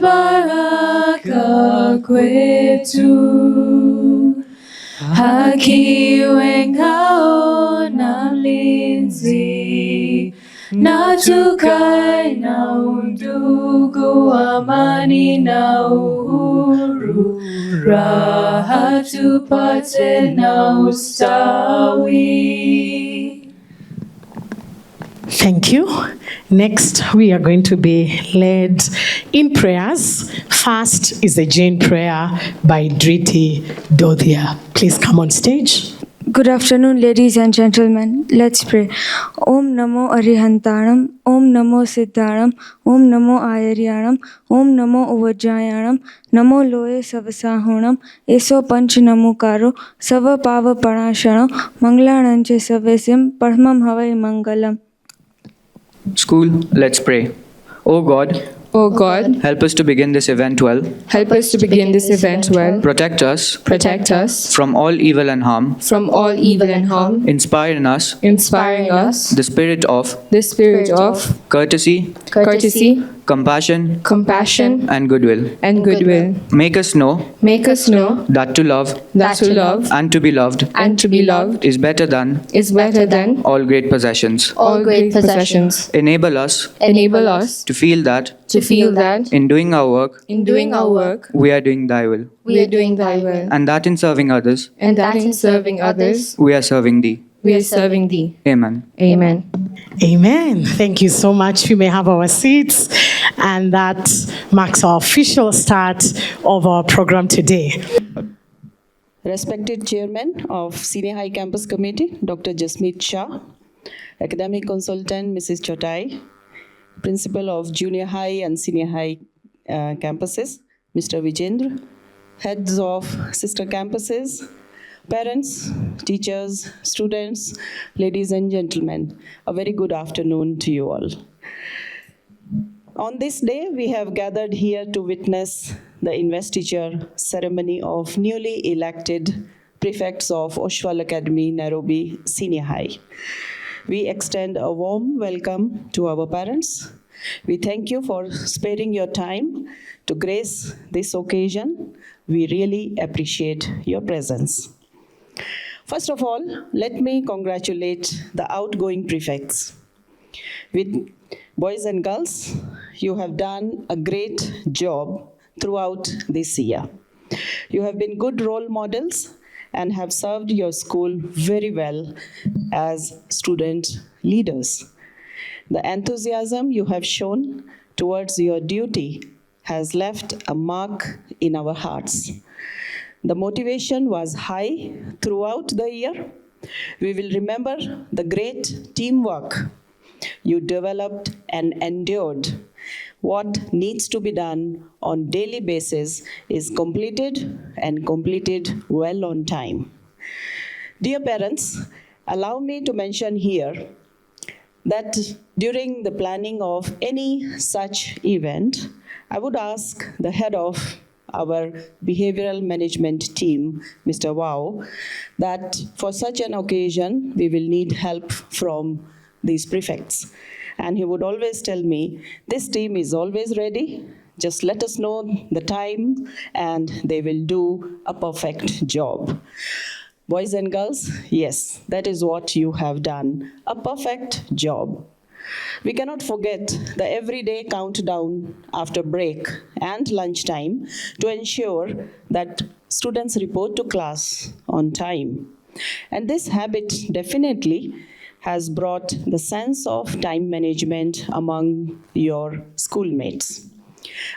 baraka kwetu, haki iwe ngao na mlinzi, na tukae na undugu, amani na uhuru, raha tupate na ustawi. Thank you. Next, we are going to be led in prayers. First is the Jane prayer by Driti Dodhia. Please come on stage. Good afternoon, ladies and gentlemen. Let's pray. Om Namo Arihantanam, Om Namo Siddhanam, Om Namo Ayaryanam, Om Namo Uvajjayanam, Namo Loe Savasahunam, Eso Panch Namukaro, Sava Pava Parashano, Manglananche Savesim, Parmam Havai Mangalam. School, let's pray. O God, help us to begin this event well. Help us to begin this event well. Protect us from all evil and harm. Inspire in us the spirit of courtesy, compassion, and goodwill. Make us know that to love and to be loved is better than all great possessions. Enable us to feel that in doing our work we are doing thy will, and that in serving others we are serving thee. Amen. Amen. Thank you so much. We may have our seats, and that marks our official start of our program today. Respected Chairman of Senior High Campus Committee, Dr. Jasmeet Shah, Academic Consultant, Mrs. Chotai, Principal of Junior High and Senior High campuses, Mr. Vijendra, Heads of Sister Campuses, Parents, teachers, students, ladies and gentlemen, a very good afternoon to you all. On this day, we have gathered here to witness the investiture ceremony of newly elected prefects of Oshwal Academy, Nairobi Senior High. We extend a warm welcome to our parents. We thank you for sparing your time to grace this occasion. We really appreciate your presence. First of all, let me congratulate the outgoing prefects. With boys and girls, you have done a great job throughout this year. You have been good role models and have served your school very well as student leaders. The enthusiasm you have shown towards your duty has left a mark in our hearts. The motivation was high throughout the year. We will remember the great teamwork you developed and endured. What needs to be done on daily basis is completed and completed well on time. Dear parents, allow me to mention here that during the planning of any such event, I would ask the head of our behavioral management team, Mr. Wow, that for such an occasion, we will need help from these prefects. And he would always tell me, this team is always ready, just let us know the time and they will do a perfect job. Boys and girls, yes, that is what you have done, a perfect job. We cannot forget the everyday countdown after break and lunchtime to ensure that students report to class on time. And this habit definitely has brought the sense of time management among your schoolmates.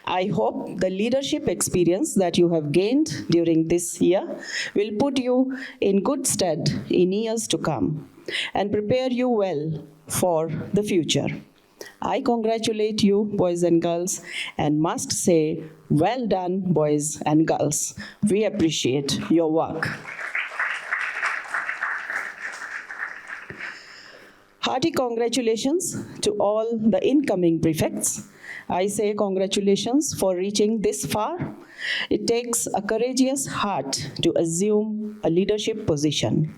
I hope the leadership experience that you have gained during this year will put you in good stead in years to come and prepare you well for the future. I congratulate you, boys and girls, and must say, well done, boys and girls. We appreciate your work. Hearty congratulations to all the incoming prefects. I say congratulations for reaching this far. It takes a courageous heart to assume a leadership position,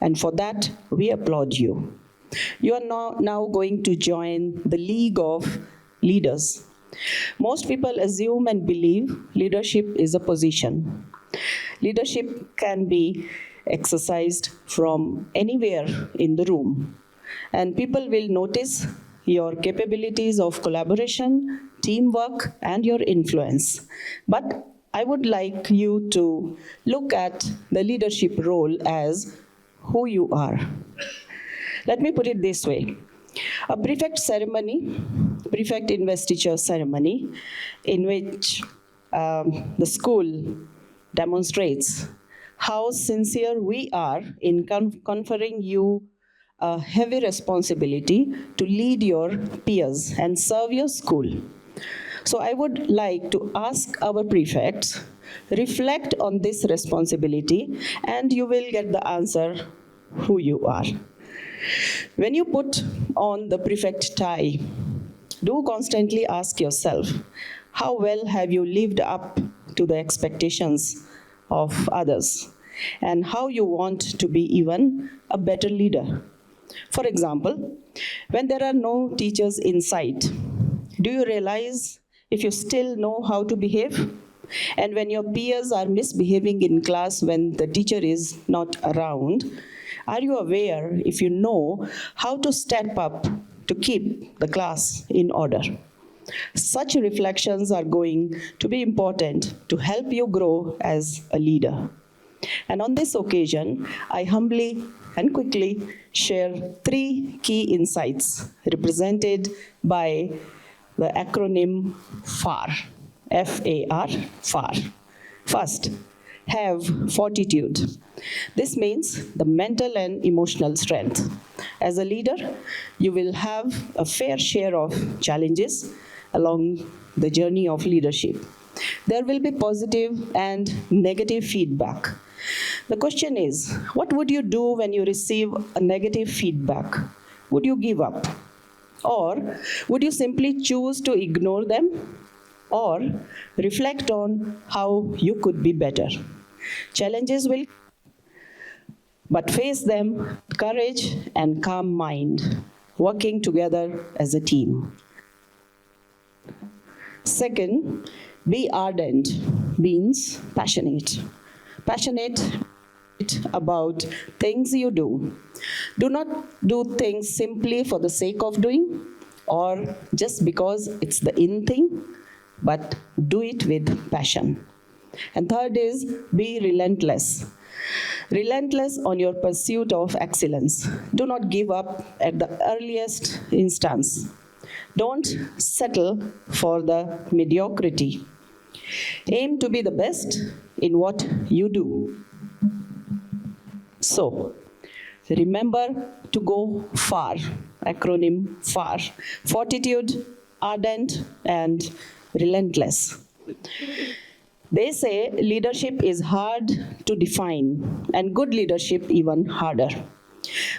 and for that, we applaud you. You are now going to join the League of Leaders, Most people assume and believe leadership is a position. Leadership can be exercised from anywhere in the room, and people will notice your capabilities of collaboration, teamwork, and your influence. But I would like you to look at the leadership role as who you are. Let me put it this way. A prefect ceremony, prefect investiture ceremony, in which the school demonstrates how sincere we are in conferring you a heavy responsibility to lead your peers and serve your school. So I would like to ask our prefects, reflect on this responsibility, and you will get the answer who you are. When you put on the prefect tie, do constantly ask yourself, how well have you lived up to the expectations of others, and how you want to be even a better leader. For example, when there are no teachers in sight, do you realize if you still know how to behave? And when your peers are misbehaving in class when the teacher is not around, are you aware if you know how to step up to keep the class in order? Such reflections are going to be important to help you grow as a leader. And on this occasion, I humbly and quickly share 3 key insights represented by the acronym FAR, F-A-R, FAR. First, have fortitude. This means the mental and emotional strength. As a leader, you will have a fair share of challenges along the journey of leadership. There will be positive and negative feedback. The question is, what would you do when you receive a negative feedback? Would you give up? Or would you simply choose to ignore them? Or reflect on how you could be better? Challenges will, but face them with courage and calm mind, working together as a team. Second, be ardent means passionate. Passionate about things you do. Do not do things simply for the sake of doing or just because it's the in thing, but do it with passion. And third is be relentless. Relentless on your pursuit of excellence. Do not give up at the earliest instance. Don't settle for the mediocrity. Aim to be the best in what you do. So, remember to go far. Acronym FAR. Fortitude, ardent, and relentless. They say leadership is hard to define, and good leadership even harder.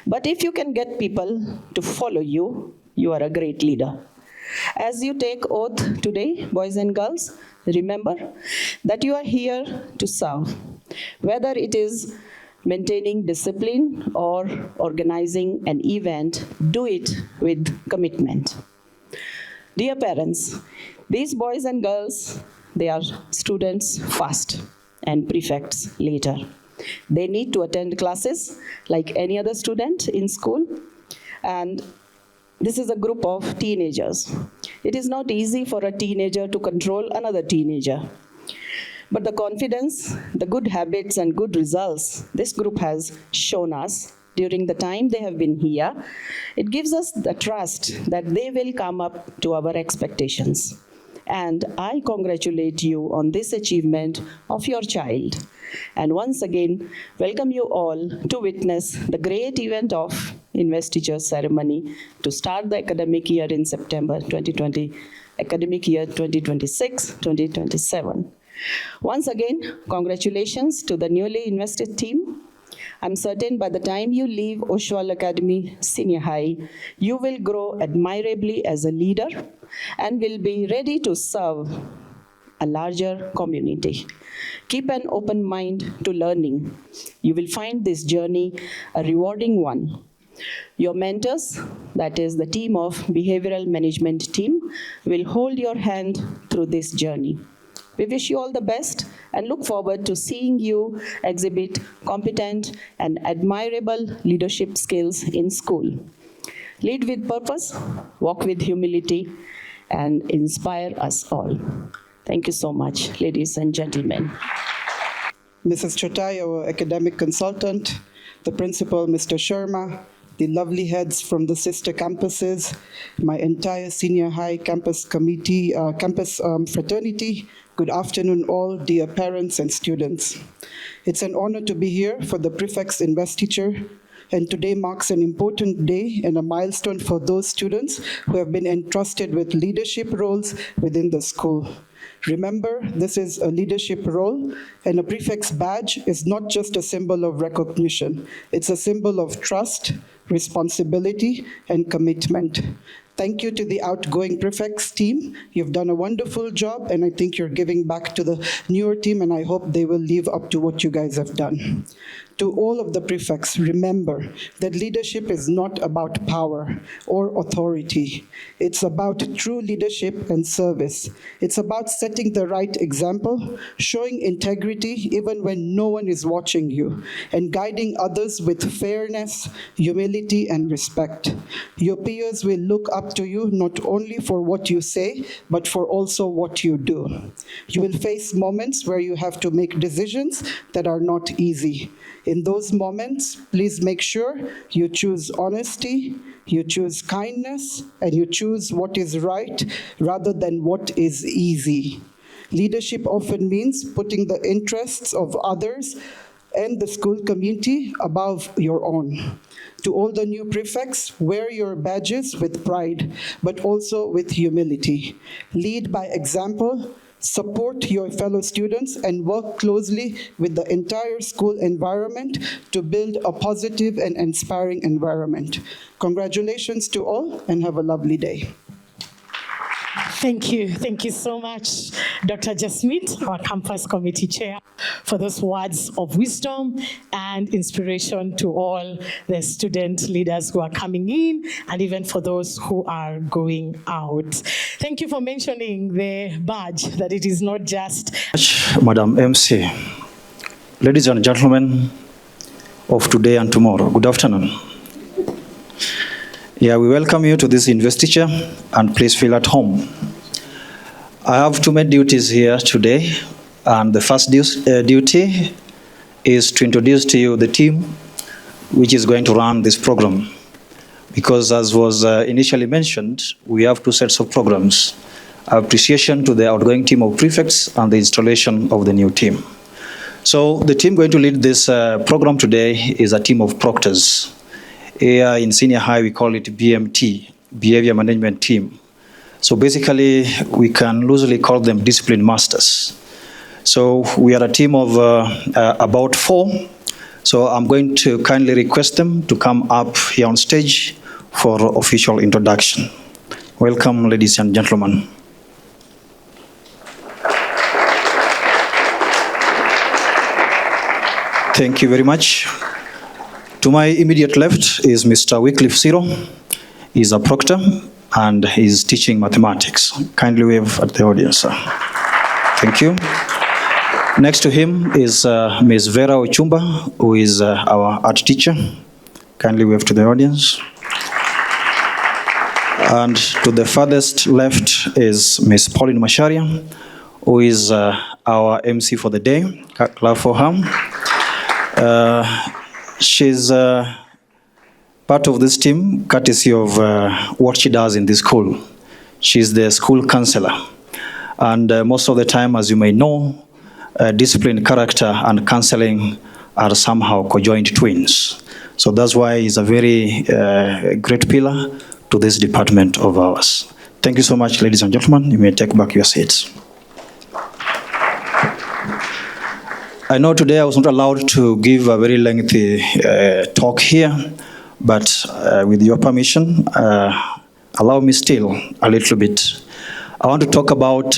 But if you can get people to follow you, you are a great leader. As you take oath today, boys and girls, remember that you are here to serve. Whether it is maintaining discipline or organizing an event, do it with commitment. Dear parents, these boys and girls, they are students first and prefects later. They need to attend classes like any other student in school, and this is a group of teenagers. It is not easy for a teenager to control another teenager. But the confidence, the good habits and good results this group has shown us during the time they have been here, it gives us the trust that they will come up to our expectations. And I congratulate you on this achievement of your child. And once again, welcome you all to witness the great event of Investiture ceremony to start the academic year in September 2020, academic year 2026-2027. Once again, congratulations to the newly invested team. I'm certain by the time you leave Oshwal Academy Senior High, you will grow admirably as a leader and will be ready to serve a larger community. Keep an open mind to learning. You will find this journey a rewarding one. Your mentors, that is the team of behavioral management team, will hold your hand through this journey. We wish you all the best and look forward to seeing you exhibit competent and admirable leadership skills in school. Lead with purpose, walk with humility, and inspire us all. Thank you so much, ladies and gentlemen. Mrs. Chotai, our academic consultant, the principal, Mr. Sharma, the lovely heads from the sister campuses, my entire senior high campus committee, fraternity, good afternoon all, dear parents and students. It's an honor to be here for the Prefects Investiture, and today marks an important day and a milestone for those students who have been entrusted with leadership roles within the school. Remember, this is a leadership role, and a prefect's badge is not just a symbol of recognition. It's a symbol of trust, responsibility, and commitment. Thank you to the outgoing prefects team. You've done a wonderful job, and I think you're giving back to the newer team, and I hope they will live up to what you guys have done. To all of the prefects, remember that leadership is not about power or authority. It's about true leadership and service. It's about setting the right example, showing integrity even when no one is watching you, and guiding others with fairness, humility, and respect. Your peers will look up to you not only for what you say, but for also what you do. You will face moments where you have to make decisions that are not easy. In those moments, please make sure you choose honesty, you choose kindness, and you choose what is right rather than what is easy. Leadership often means putting the interests of others and the school community above your own. To all the new prefects, wear your badges with pride, but also with humility. Lead by example, support your fellow students, and work closely with the entire school environment to build a positive and inspiring environment. Congratulations to all, and have a lovely day. Thank you so much, Dr. Jasmeet, our campus committee chair, for those words of wisdom and inspiration to all the student leaders who are coming in, and even for those who are going out. Thank you for mentioning the badge, that it is not just... Madam MC, ladies and gentlemen of today and tomorrow, good afternoon. Yeah, we welcome you to this investiture, and please feel at home. I have two main duties here today, and the first duty is to introduce to you the team which is going to run this program. Because as was initially mentioned, we have two sets of programs: appreciation to the outgoing team of prefects and the installation of the new team. So the team going to lead this program today is a team of proctors. Here in senior high, we call it BMT, Behavior Management Team. So basically, we can loosely call them discipline masters. So we are a team of about 4. So I'm going to kindly request them to come up here on stage for official introduction. Welcome, ladies and gentlemen. Thank you very much. To my immediate left is Mr. Wycliffe Siro. He's a proctor and he's teaching mathematics. Kindly wave at the audience, sir. Thank you. Next to him is Ms. Vera Ochumba, who is our art teacher. Kindly wave to the audience. And to the farthest left is Ms. Pauline Masharia, who is our MC for the day. Clap for her. She's part of this team, courtesy of what she does in this school. She's the school counselor. And most of the time, as you may know, discipline, character, and counseling are somehow conjoined twins. So that's why he's a very great pillar to this department of ours. Thank you so much, ladies and gentlemen. You may take back your seats. I know today I was not allowed to give a very lengthy talk here, but with your permission, allow me still a little bit. I want to talk about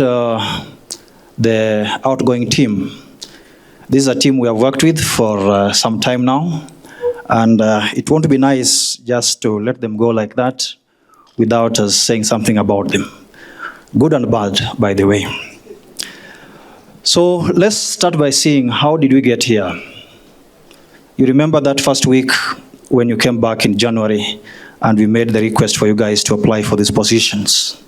the outgoing team. This is a team we have worked with for some time now, And it won't be nice just to let them go like that without us saying something about them. Good and bad, by the way. So let's start by seeing how did we get here. You remember that first week when you came back in January and we made the request for you guys to apply for these positions.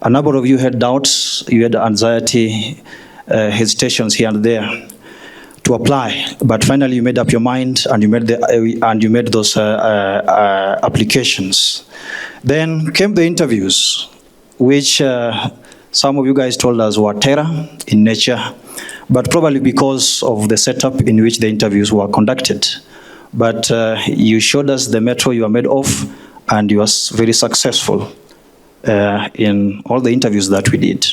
A number of you had doubts, you had anxiety, hesitations here and there to apply, but finally you made up your mind and you made those applications. Then came the interviews, which some of you guys told us were terror in nature, but probably because of the setup in which the interviews were conducted. But you showed us the metro you are made of, and you were very successful in all the interviews that we did.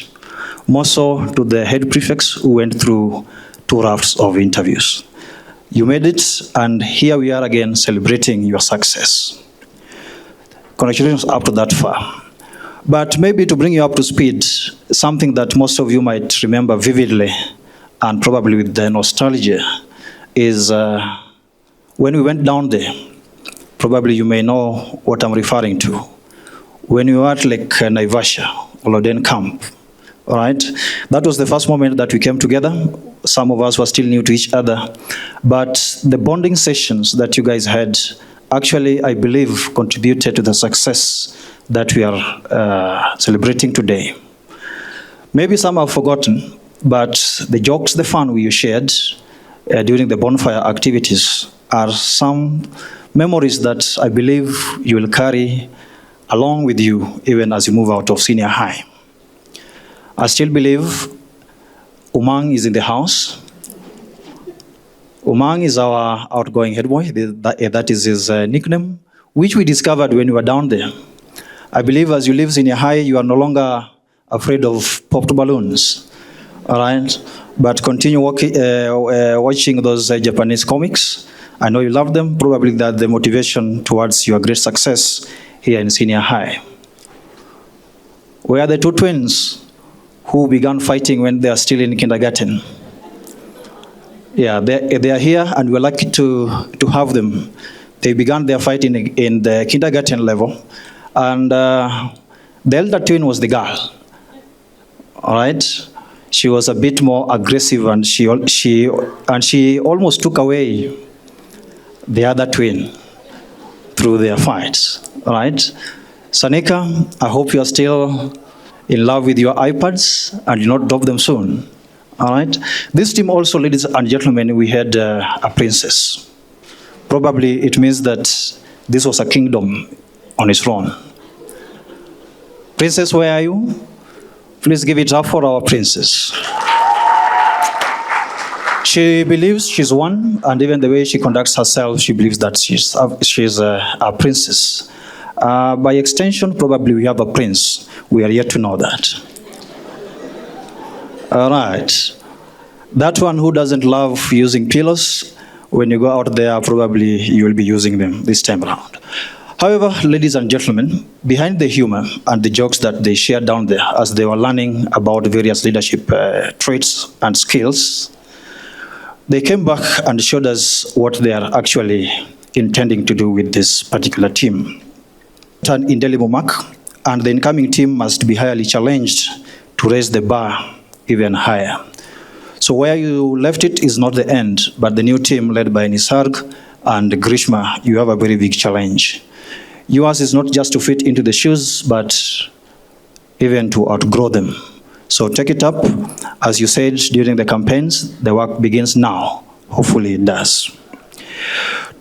More so to the head prefects who went through 2 rounds of interviews. You made it, and here we are again celebrating your success. Congratulations up to that far. But maybe to bring you up to speed, something that most of you might remember vividly, and probably with the nostalgia, is when we went down there. Probably you may know what I'm referring to. When we were at Naivasha, Oloden camp, all right? That was the first moment that we came together. Some of us were still new to each other, but the bonding sessions that you guys had actually, I believe, contributed to the success that we are celebrating today. Maybe some have forgotten, but the jokes, the fun we shared during the bonfire activities are some memories that I believe you will carry along with you even as you move out of senior high. I still believe Umang is in the house. Umang is our outgoing head boy. That is his nickname, which we discovered when we were down there. I believe as you leave senior high, you are no longer afraid of popped balloons, all right? But continue watching those Japanese comics. I know you love them. Probably that's the motivation towards your great success here in senior high. Where are the 2 twins who began fighting when they are still in kindergarten? Yeah, they are here, and we're lucky to have them. They began their fight in the kindergarten level, and the elder twin was the girl, all right? She was a bit more aggressive, and she almost took away the other twin through their fights, all right? Sanika, I hope you are still in love with your iPads and you not drop them soon, all right? This team also, ladies and gentlemen, we had a princess. Probably it means that this was a kingdom on its own. Princess, where are you? Please give it up for our princess. She believes she's one, and even the way she conducts herself, she believes that she's a princess. By extension, probably we have a prince. We are yet to know that. All right. That one who doesn't love using pillows, when you go out there, probably you will be using them this time around. However, ladies and gentlemen, behind the humor and the jokes that they shared down there as they were learning about various leadership traits and skills, they came back and showed us what they are actually intending to do with this particular team. An indelible mark, and the incoming team must be highly challenged to raise the bar even higher. So where you left it is not the end, but the new team led by Nisarg and Grishma, you have a very big challenge. Yours is not just to fit into the shoes, but even to outgrow them. So take it up. As you said during the campaigns, the work begins now. Hopefully it does.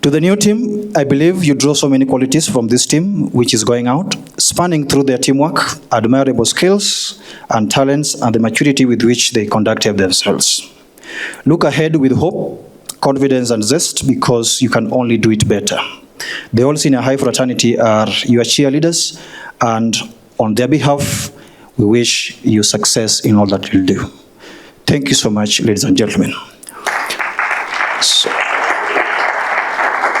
To the new team, I believe you draw so many qualities from this team, which is going out, spanning through their teamwork, admirable skills and talents, and the maturity with which they conducted themselves. Look ahead with hope, confidence, and zest, because you can only do it better. The All Senior High Fraternity are your cheerleaders, and on their behalf, we wish you success in all that you'll do. Thank you so much, ladies and gentlemen. So,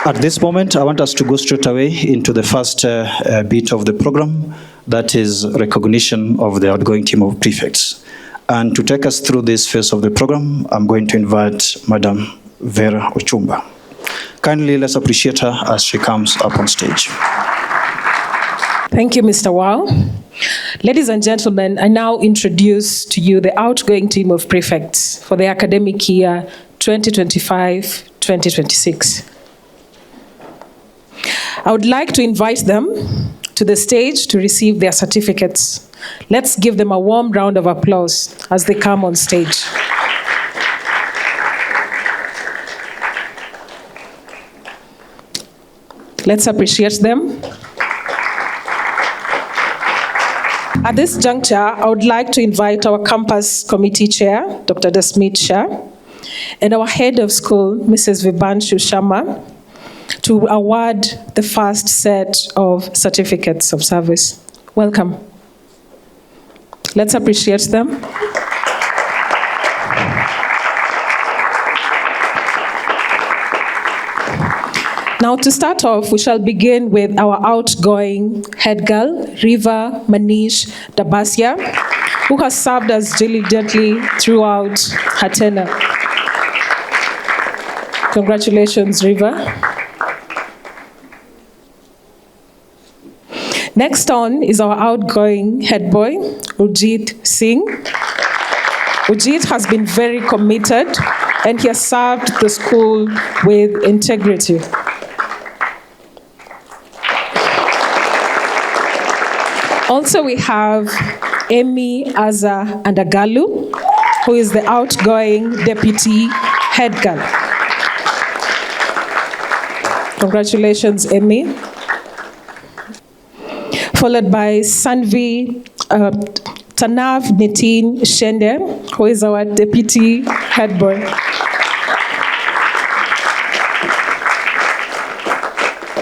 at this moment, I want us to go straight away into the first bit of the program, that is recognition of the outgoing team of prefects. And to take us through this phase of the program, I'm going to invite Madam Vera Ochumba. Kindly let's appreciate her as she comes up on stage. Thank you, Mr. Wow. Ladies and gentlemen, I now introduce to you the outgoing team of prefects for the academic year 2025-2026. I would like to invite them to the stage to receive their certificates. Let's give them a warm round of applause as they come on stage. Let's appreciate them. At this juncture, I would like to invite our campus committee chair, Dr. Investiture, and our head of school, Mrs. Vibanshu Sharma, to award the first set of certificates of service. Welcome. Let's appreciate them. Now, to start off, we shall begin with our outgoing head girl, Riva Manish Dabasia, who has served us diligently throughout her tenure. Congratulations, Riva. Next on is our outgoing head boy, Ujit Singh. Ujit has been very committed and he has served the school with integrity. Also, we have Amy Aza Andagalu, who is the outgoing deputy head girl. Congratulations, Amy. Followed by Sanvi Tanav Nitin Shende, who is our deputy head boy.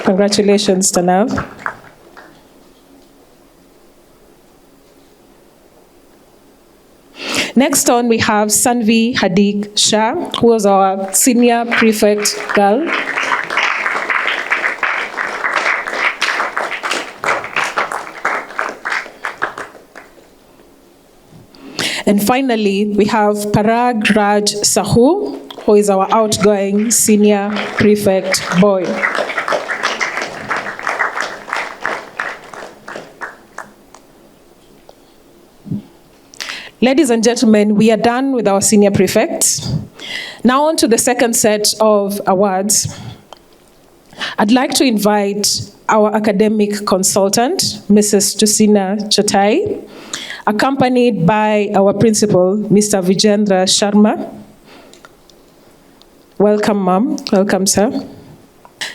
Congratulations, Tanav. Next on, we have Sanvi Hadik Shah, who was our senior prefect girl. And finally, we have Parag Raj Sahu, who is our outgoing senior prefect boy. Ladies and gentlemen, we are done with our senior prefects. Now on to the second set of awards. I'd like to invite our academic consultant, Mrs. Tusina Chotai, accompanied by our principal, Mr. Vijendra Sharma. Welcome, ma'am. Welcome, sir.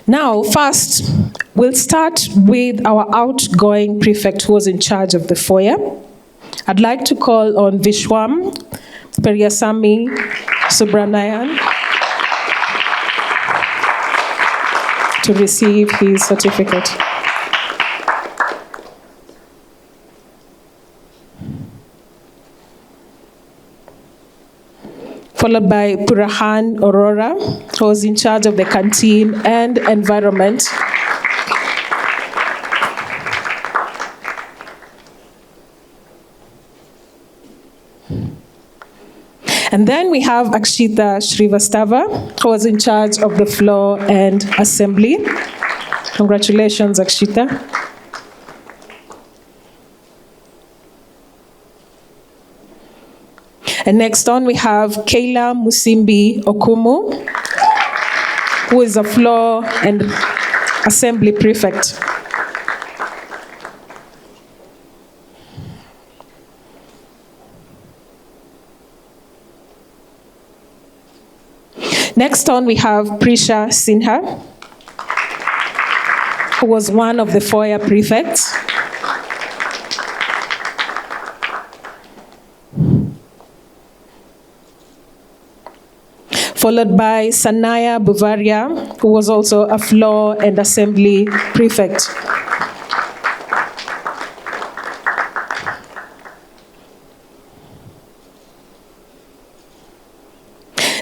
Now, first, we'll start with our outgoing prefect who was in charge of the foyer. I'd like to call on Vishwam Peryasamy Subranayan to receive his certificate. Followed by Purahan Aurora, who was in charge of the canteen and environment. And then we have Akshita Shrivastava, who was in charge of the floor and assembly. Congratulations, Akshita. And next on, we have Kayla Musimbi Okumu, who is a floor and assembly prefect. Next on, we have Prisha Sinha, who was one of the foyer prefects. Followed by Sanaya Bavaria, who was also a floor and assembly prefect.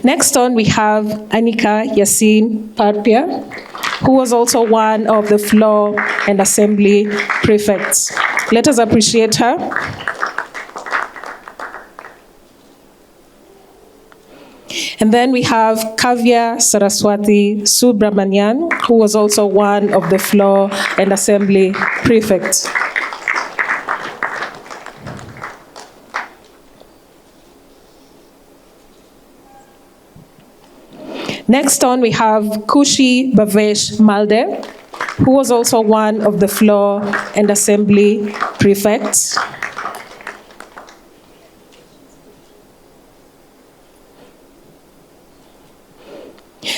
Next on, we have Anika Yasin Parpia, who was also one of the floor and assembly prefects. Let us appreciate her. And then we have Kavya Saraswati Subramanian, who was also one of the floor and assembly prefects. Next on, we have Kushi Bhavesh Malde, who was also one of the floor and assembly prefects.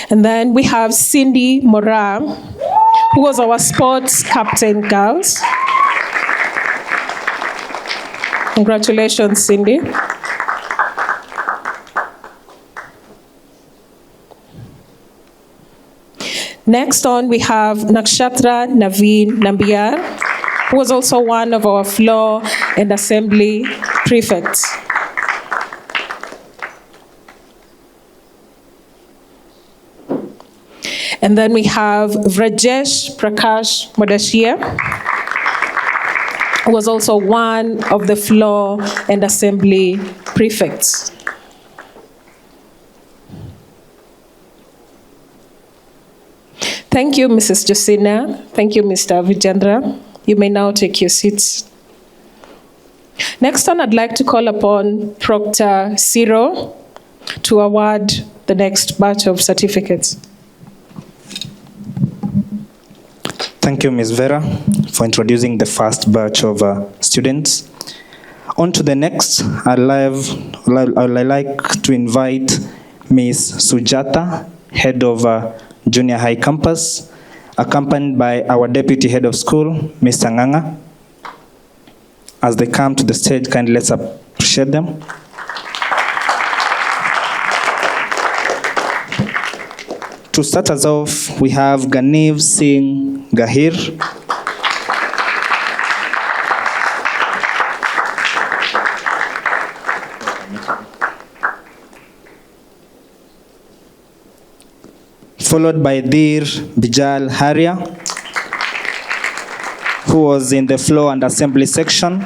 And then we have Cindy Mora, who was our sports captain, girls. Congratulations, Cindy. Next on, we have Nakshatra Naveen Nambiar, who was also one of our floor and assembly prefects. And then we have Vrajesh Prakash Modashia, who was also one of the floor and assembly prefects. Thank you, Mrs. Josina. Thank you, Mr. Vijendra. You may now take your seats. Next on, I'd like to call upon Proctor Ciro to award the next batch of certificates. Thank you, Ms. Vera, for introducing the first batch of students. On to the next, I'd like to invite Ms. Sujata, head of Junior High Campus, accompanied by our Deputy Head of School, Mr. Nganga. As they come to the stage, kindly let's appreciate them. To start us off, we have Ganiv Singh Gahir. Followed by Dir Bijal Haria, who was in the floor and assembly section.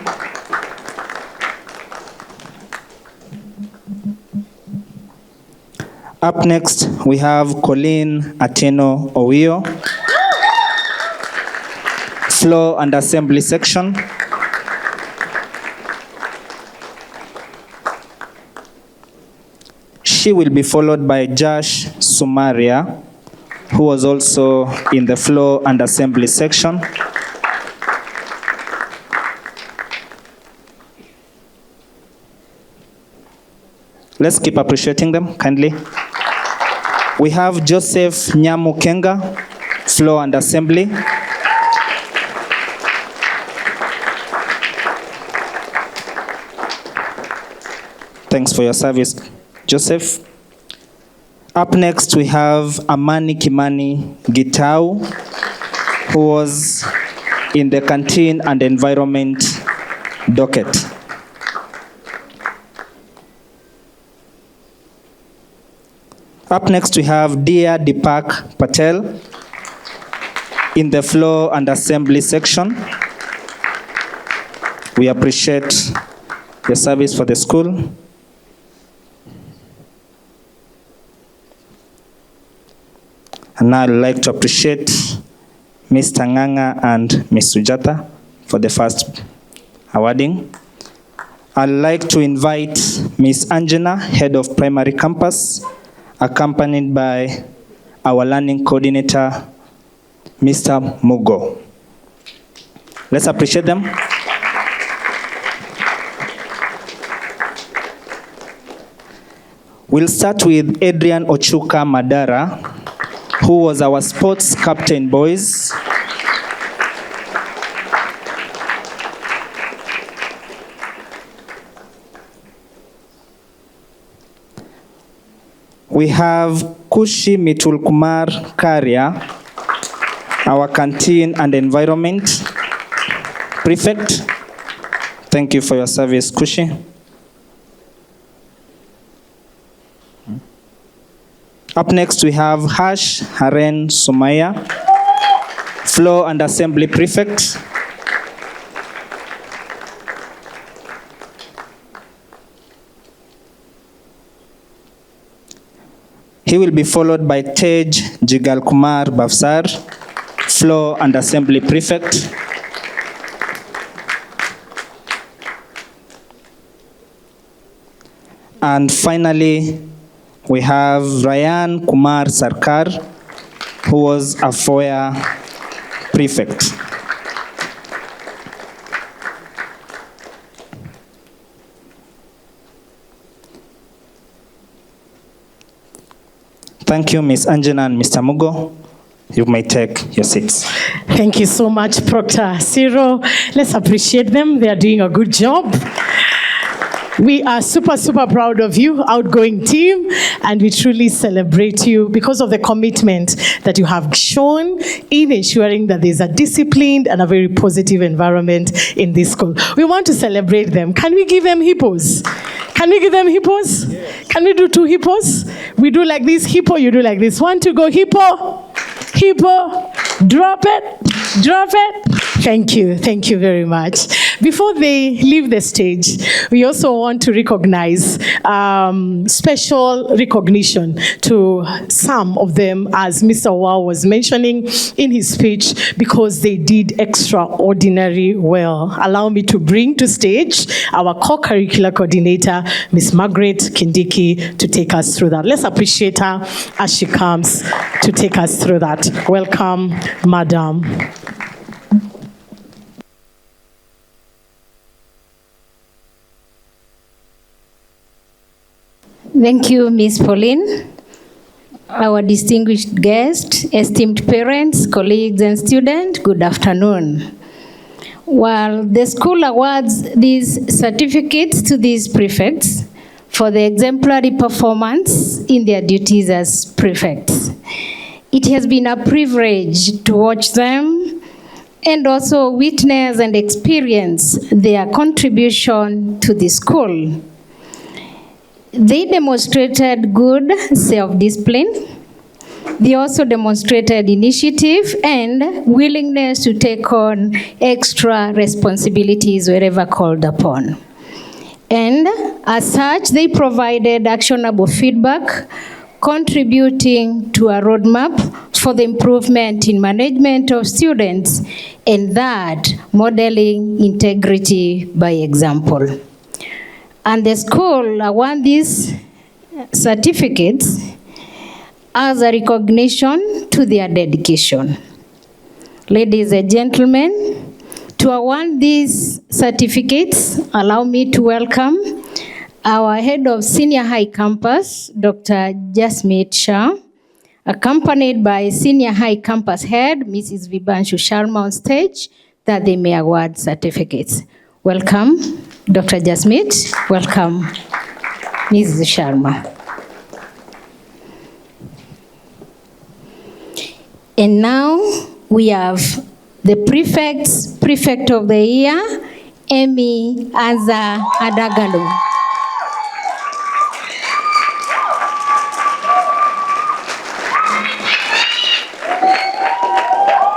Up next, we have Colleen Ateno Owio, floor and assembly section. She will be followed by Josh Sumaria, who was also in the floor and assembly section. Let's keep appreciating them, kindly. We have Joseph Nyamu Kenga, floor and assembly. Thanks for your service, Joseph. Up next, we have Amani Kimani Gitau, who was in the canteen and environment docket. Up next, we have Dia Deepak Patel in the floor and assembly section. We appreciate your service for the school. And now I'd like to appreciate Mr. Nganga and Ms. Sujata for the first awarding. I'd like to invite Ms. Anjana, head of primary campus, accompanied by our learning coordinator, Mr. Mugo. Let's appreciate them. We'll start with Adrian Ochuka Madara, who was our sports captain, boys. We have Kushi Mitulkumar Karya, our canteen and environment prefect. Thank you for your service, Kushi. Up next, we have Hash Haren Sumaya, floor and assembly prefect. He will be followed by Tej Jigal Kumar Bafsar, Floor and Assembly Prefect. And finally, we have Ryan Kumar Sarkar, who was a FOIA Prefect. Thank you, Ms. Anjana and Mr. Mugo. You may take your seats. Thank you so much, Proctor Ciro. Let's appreciate them. They are doing a good job. We are super, super proud of you, outgoing team, and we truly celebrate you because of the commitment that you have shown in ensuring that there's a disciplined and a very positive environment in this school. We want to celebrate them. Can we give them hippos? Can we give them hippos? Yes. Can we do 2 hippos? We do like this, hippo, you do like this. 1, 2, go, hippo, hippo, drop it, drop it. Thank you very much. Before they leave the stage, we also want to recognize special recognition to some of them, as Mr. Oshwal was mentioning in his speech, because they did extraordinary well. Allow me to bring to stage our co-curricular coordinator, Ms. Margaret Kindiki, to take us through that. Let's appreciate her as she comes to take us through that. Welcome, Madam. Thank you, Ms. Pauline. Our distinguished guests, esteemed parents, colleagues, and students, good afternoon. While the school awards these certificates to these prefects for the exemplary performance in their duties as prefects, it has been a privilege to watch them and also witness and experience their contribution to the school. They demonstrated good self-discipline. They also demonstrated initiative and willingness to take on extra responsibilities wherever called upon. And as such, they provided actionable feedback, contributing to a roadmap for the improvement in management of students, and that modeling integrity by example. And the school won these certificates as a recognition to their dedication. Ladies and gentlemen, to award these certificates, allow me to welcome our head of Senior High Campus, Dr. Jasmeet Shah, accompanied by Senior High Campus Head, Mrs. Vibanshu Sharma, on stage, that they may award certificates. Welcome, Dr. Jasmeet. Welcome, Mrs. Sharma. And now we have the prefects, Prefect of the Year, Amy Aza Adagalu.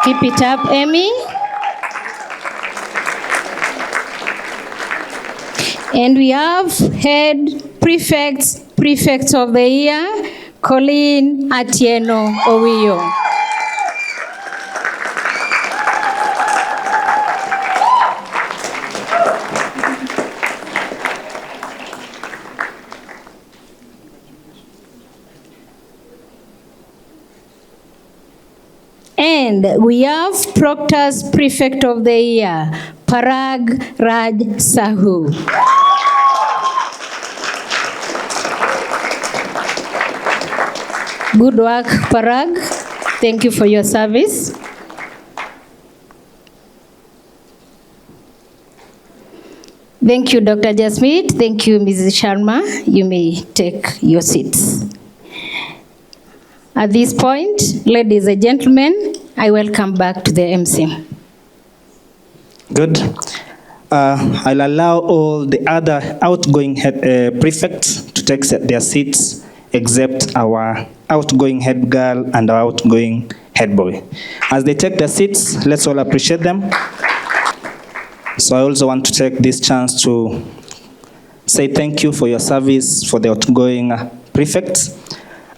Keep it up, Amy. And we have head prefects, Prefects of the Year, Colleen Atieno Owiyo. And we have Proctor's Prefect of the Year, Parag Raj Sahu. Good work, Parag. Thank you for your service. Thank you, Dr. Jasmeet. Thank you, Mrs. Sharma. You may take your seats. At this point, ladies and gentlemen, I welcome back to the MC. Good. I'll allow all the other outgoing prefects to take their seats, except our outgoing head girl and our outgoing head boy. As they take their seats, let's all appreciate them. So I also want to take this chance to say thank you for your service for the outgoing prefects.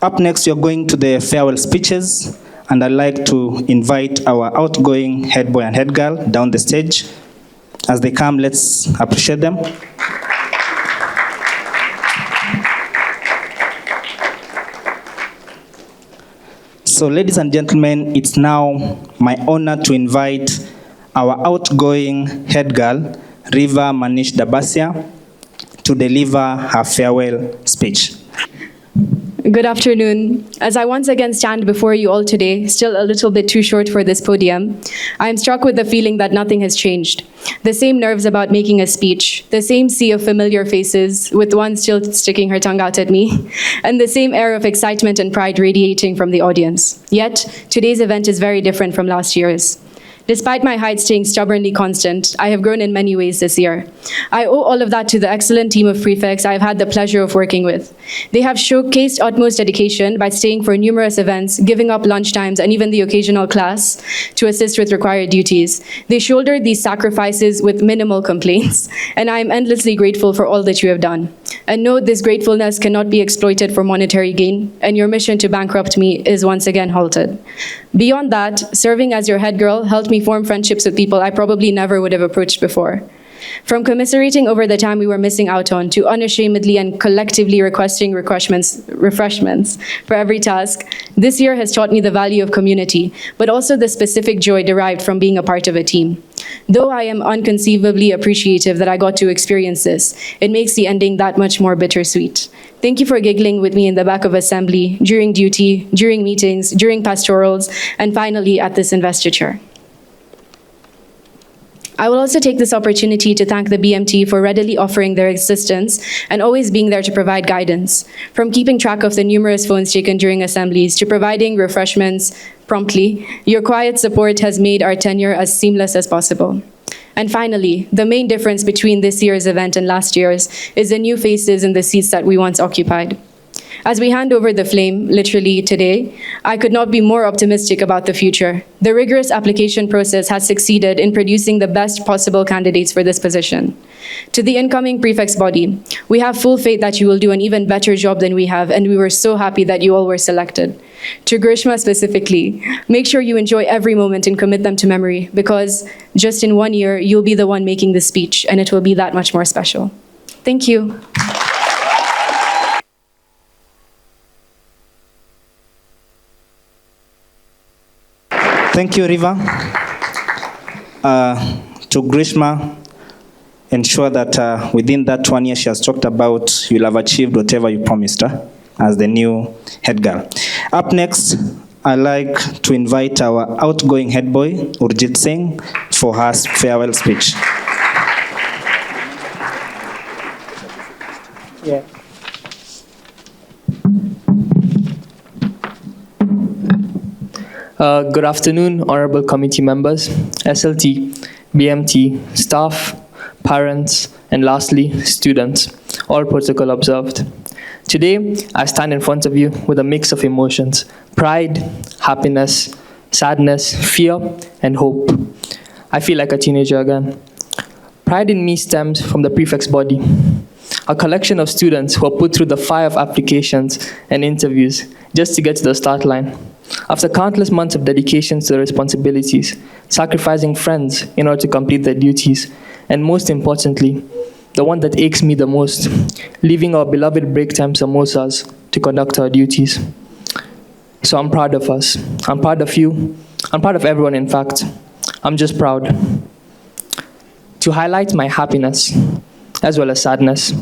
Up next, you're going to the farewell speeches, and I'd like to invite our outgoing head boy and head girl down the stage. As they come, let's appreciate them. So, ladies and gentlemen, it's now my honor to invite our outgoing head girl, Riva Manish Dabasia, to deliver her farewell speech. Good afternoon. As I once again stand before you all today, still a little bit too short for this podium, I am struck with the feeling that nothing has changed. The same nerves about making a speech, the same sea of familiar faces, with one still sticking her tongue out at me, and the same air of excitement and pride radiating from the audience. Yet, today's event is very different from last year's. Despite my height staying stubbornly constant, I have grown in many ways this year. I owe all of that to the excellent team of prefects I have had the pleasure of working with. They have showcased utmost dedication by staying for numerous events, giving up lunchtimes and even the occasional class to assist with required duties. They shouldered these sacrifices with minimal complaints, and I am endlessly grateful for all that you have done. And note, this gratefulness cannot be exploited for monetary gain, and your mission to bankrupt me is once again halted. Beyond that, serving as your head girl helped me form friendships with people I probably never would have approached before. From commiserating over the time we were missing out on to unashamedly and collectively requesting refreshments for every task, this year has taught me the value of community, but also the specific joy derived from being a part of a team. Though I am unconceivably appreciative that I got to experience this, it makes the ending that much more bittersweet. Thank you for giggling with me in the back of assembly, during duty, during meetings, during pastorals, and finally at this investiture. I will also take this opportunity to thank the BMT for readily offering their assistance and always being there to provide guidance. From keeping track of the numerous phones taken during assemblies to providing refreshments promptly, your quiet support has made our tenure as seamless as possible. And finally, the main difference between this year's event and last year's is the new faces in the seats that we once occupied. As we hand over the flame, literally today, I could not be more optimistic about the future. The rigorous application process has succeeded in producing the best possible candidates for this position. To the incoming prefects body, we have full faith that you will do an even better job than we have, and we were so happy that you all were selected. To Grishma specifically, make sure you enjoy every moment and commit them to memory, because just in 1 year, you'll be the one making the speech, and it will be that much more special. Thank you. Thank you, Riva. To Grishma, ensure that within that 1 year she has talked about, you'll have achieved whatever you promised her as the new head girl. Up next, I'd like to invite our outgoing head boy, Urjit Singh, for her farewell speech. Yeah. Good afternoon, honorable committee members, SLT, BMT, staff, parents, and lastly, students, all protocol observed. Today, I stand in front of you with a mix of emotions: pride, happiness, sadness, fear, and hope. I feel like a teenager again. Pride in me stems from the prefects body, a collection of students who are put through the fire of applications and interviews just to get to the start line. After countless months of dedication to the responsibilities, sacrificing friends in order to complete their duties, and most importantly, the one that aches me the most, leaving our beloved break time samosas to conduct our duties. So I'm proud of us. I'm proud of you. I'm proud of everyone, in fact. I'm just proud. To highlight my happiness, as well as sadness,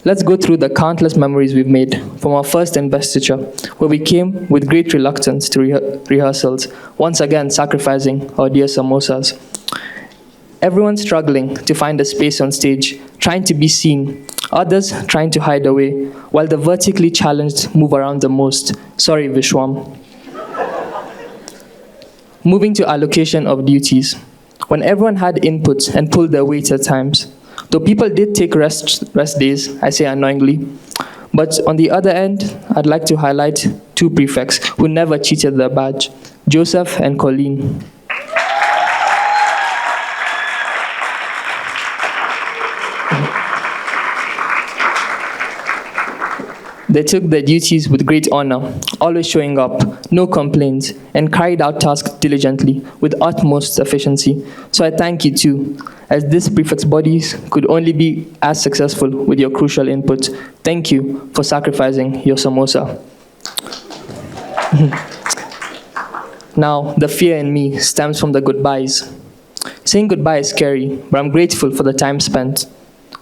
let's go through the countless memories we've made from our first investiture, where we came with great reluctance to rehearsals, once again sacrificing our dear samosas. Everyone struggling to find a space on stage, trying to be seen, others trying to hide away, while the vertically challenged move around the most. Sorry, Vishwam. Moving to allocation of duties, when everyone had input and pulled their weight at times. Though people did take rest days, I say unknowingly. But on the other end, I'd like to highlight two prefects who never cheated their badge, Joseph and Colleen. They took their duties with great honor, always showing up, no complaints, and carried out tasks diligently with utmost efficiency. So I thank you too, as these prefects' bodies could only be as successful with your crucial input. Thank you for sacrificing your samosa. Now, the fear in me stems from the goodbyes. Saying goodbye is scary, but I'm grateful for the time spent.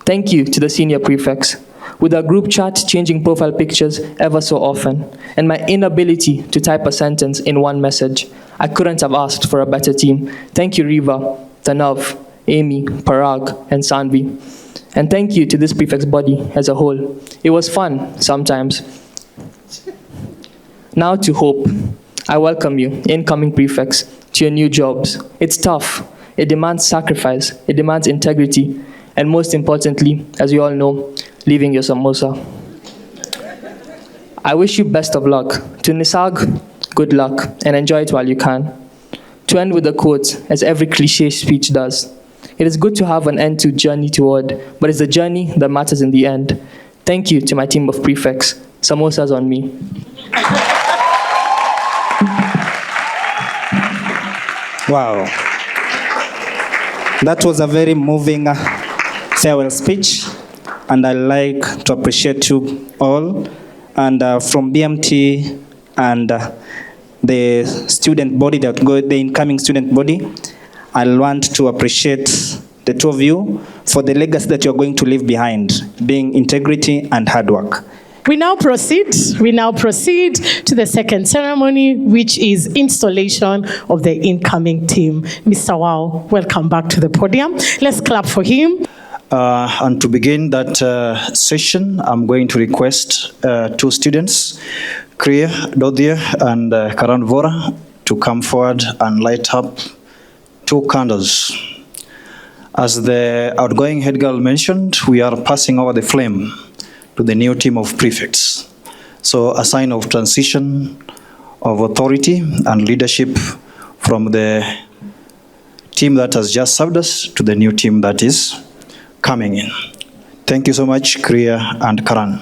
Thank you to the senior prefects. With our group chat changing profile pictures ever so often, and my inability to type a sentence in one message, I couldn't have asked for a better team. Thank you, Riva, Tanav, Amy, Parag, and Sanvi. And thank you to this prefect's body as a whole. It was fun, sometimes. Now to hope. I welcome you, incoming prefects, to your new jobs. It's tough. It demands sacrifice. It demands integrity. And most importantly, as you all know, leaving your samosa. I wish you best of luck. To Nisag, good luck, and enjoy it while you can. To end with a quote, as every cliche speech does, it is good to have an end to journey toward, but it's the journey that matters in the end. Thank you to my team of prefects. Samosas on me. Wow. That was a very moving farewell speech, and I'd like to appreciate you all. And from BMT and the student body, the incoming student body, I want to appreciate the two of you for the legacy that you're going to leave behind, being integrity and hard work. We now proceed to the second ceremony, which is installation of the incoming team. Mr. Wow, welcome back to the podium. Let's clap for him. And to begin that session, I'm going to request two students, Kriya Dodia and Karan Vora, to come forward and light up two candles. As the outgoing head girl mentioned, we are passing over the flame to the new team of prefects. So a sign of transition of authority and leadership from the team that has just served us to the new team that is coming in. Thank you so much, Kriya and Karan.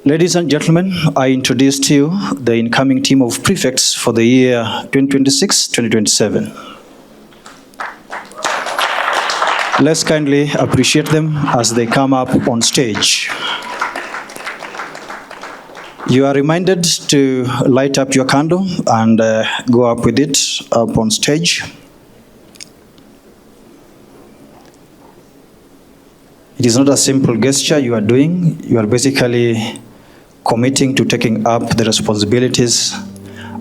Ladies and gentlemen, I introduce to you the incoming team of prefects for the year 2026-2027. Let's kindly appreciate them as they come up on stage. You are reminded to light up your candle and go up with it up on stage. It is not a simple gesture you are doing. You are basically committing to taking up the responsibilities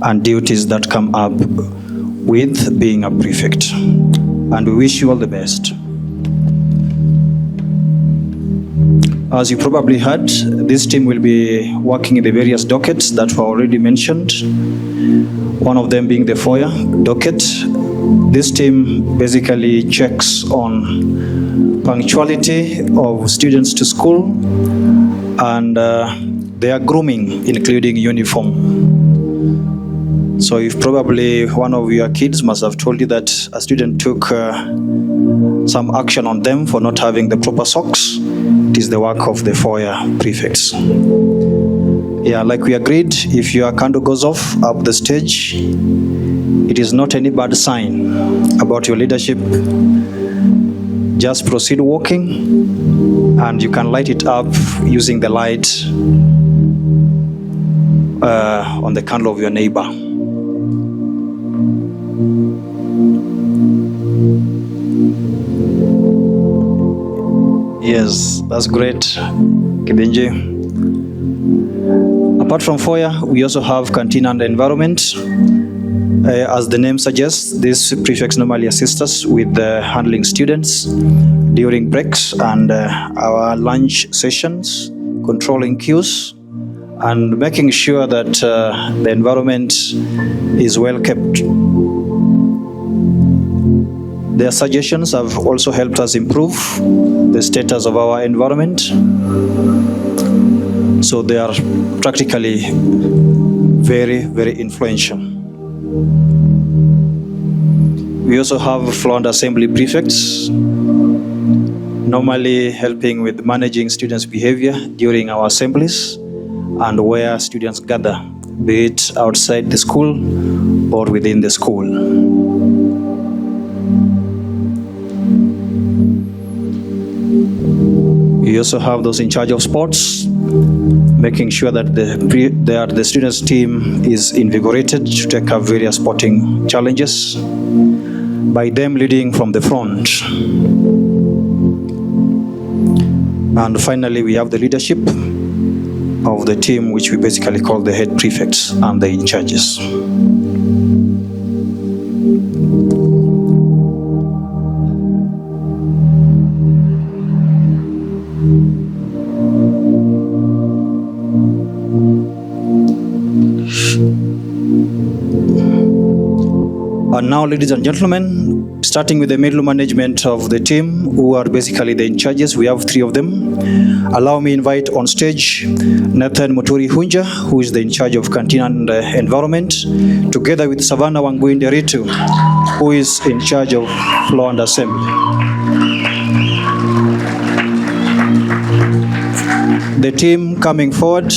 and duties that come up with being a prefect. And we wish you all the best. As you probably heard, this team will be working in the various dockets that were already mentioned, one of them being the FOIA docket. This team basically checks on punctuality of students to school and their grooming, including uniform. So if probably one of your kids must have told you that a student took some action on them for not having the proper socks, it is the work of the FOIA prefects. Yeah, like we agreed, if your candle goes off up the stage, it is not any bad sign about your leadership. Just proceed walking, and you can light it up using the light on the candle of your neighbor. Yes, that's great, Kibenji. Apart from FOIA, we also have canteen and environment. As the name suggests, these prefects normally assist us with handling students during breaks and our lunch sessions, controlling queues, and making sure that the environment is well kept. Their suggestions have also helped us improve the status of our environment. So they are practically very, very influential. We also have floor and assembly prefects. normally helping with managing students' behavior during our assemblies and where students gather, be it outside the school or within the school. We also have those in charge of sports, making sure that the students' team is invigorated to take up various sporting challenges by them leading from the front. And finally, we have the leadership of the team, which we basically call the head prefects and the in charges. And now, ladies and gentlemen, starting with the middle management of the team, who are basically the in charges, we have 3 of them. Allow me to invite on stage Nathan Muturi Hunja, who is the in charge of canteen and environment, together with Savannah Wangui Nderitu, who is in charge of floor and assembly. The team coming forward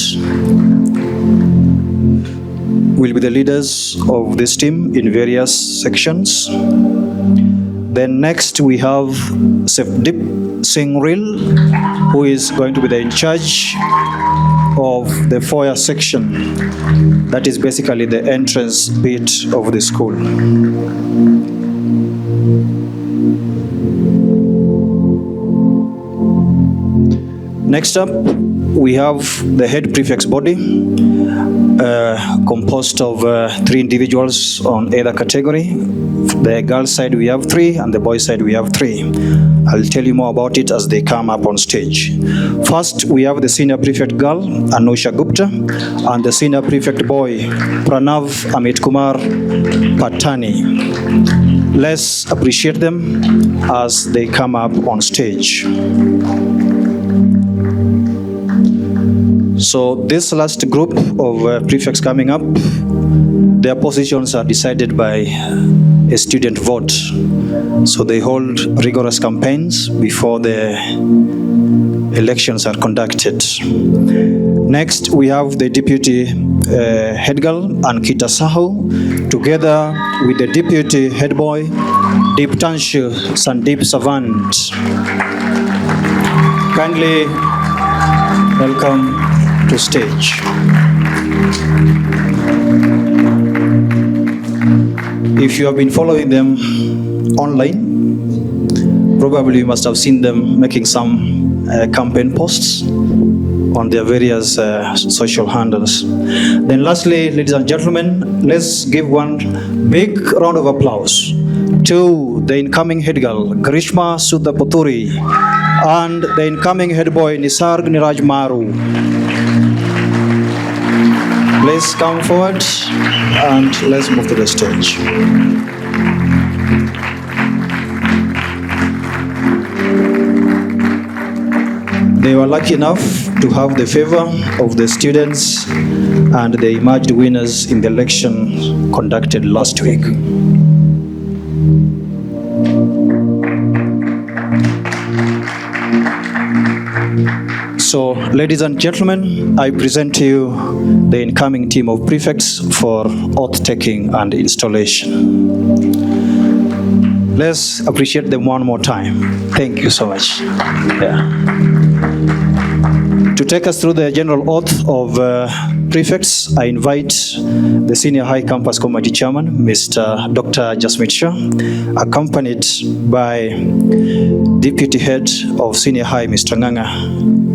will be the leaders of this team in various sections. Then next we have Sevdip Singh Ril, who is going to be the in charge of the foyer section. That is basically the entrance bit of the school. Next up, we have the head prefect's body, composed of 3 individuals on either category. The girls' side we have 3, and the boys' side we have 3. I'll tell you more about it as they come up on stage. First, we have the senior prefect girl, Anusha Gupta, and the senior prefect boy, Pranav Amit Kumar Patani. Let's appreciate them as they come up on stage. So this last group of prefects coming up, their positions are decided by a student vote. So they hold rigorous campaigns before the elections are conducted. Next, we have the deputy head girl, Ankita Sahu, together with the deputy head boy, Deeptanshu Sandeep Savant. Kindly welcome to stage. If you have been following them online, probably you must have seen them making some campaign posts on their various social handles. Then lastly, ladies and gentlemen, let's give one big round of applause to the incoming head girl, Grishma Sudhaputuri, and the incoming head boy, Nisarg Niraj Maru. Please come forward and let's move to the stage. They were lucky enough to have the favor of the students, and they emerged winners in the election conducted last week. So, ladies and gentlemen, I present to you the incoming team of prefects for oath-taking and installation. Let's appreciate them one more time. Thank you so much. To take us through the general oath of prefects, I invite the Senior High Campus Committee Chairman, Mr. Dr. Jasmeet Shah, accompanied by Deputy Head of Senior High, Mr. Nganga,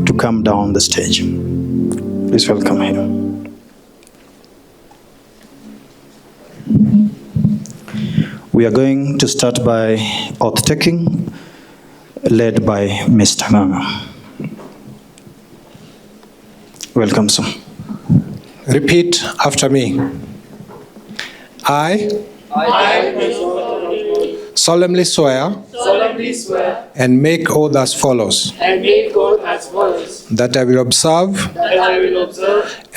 to come down the stage. Please welcome him. We are going to start by oath-taking, led by Mr. Nganga. Welcome, sir. Repeat after me. I solemnly swear and make oath as follows. That I will observe,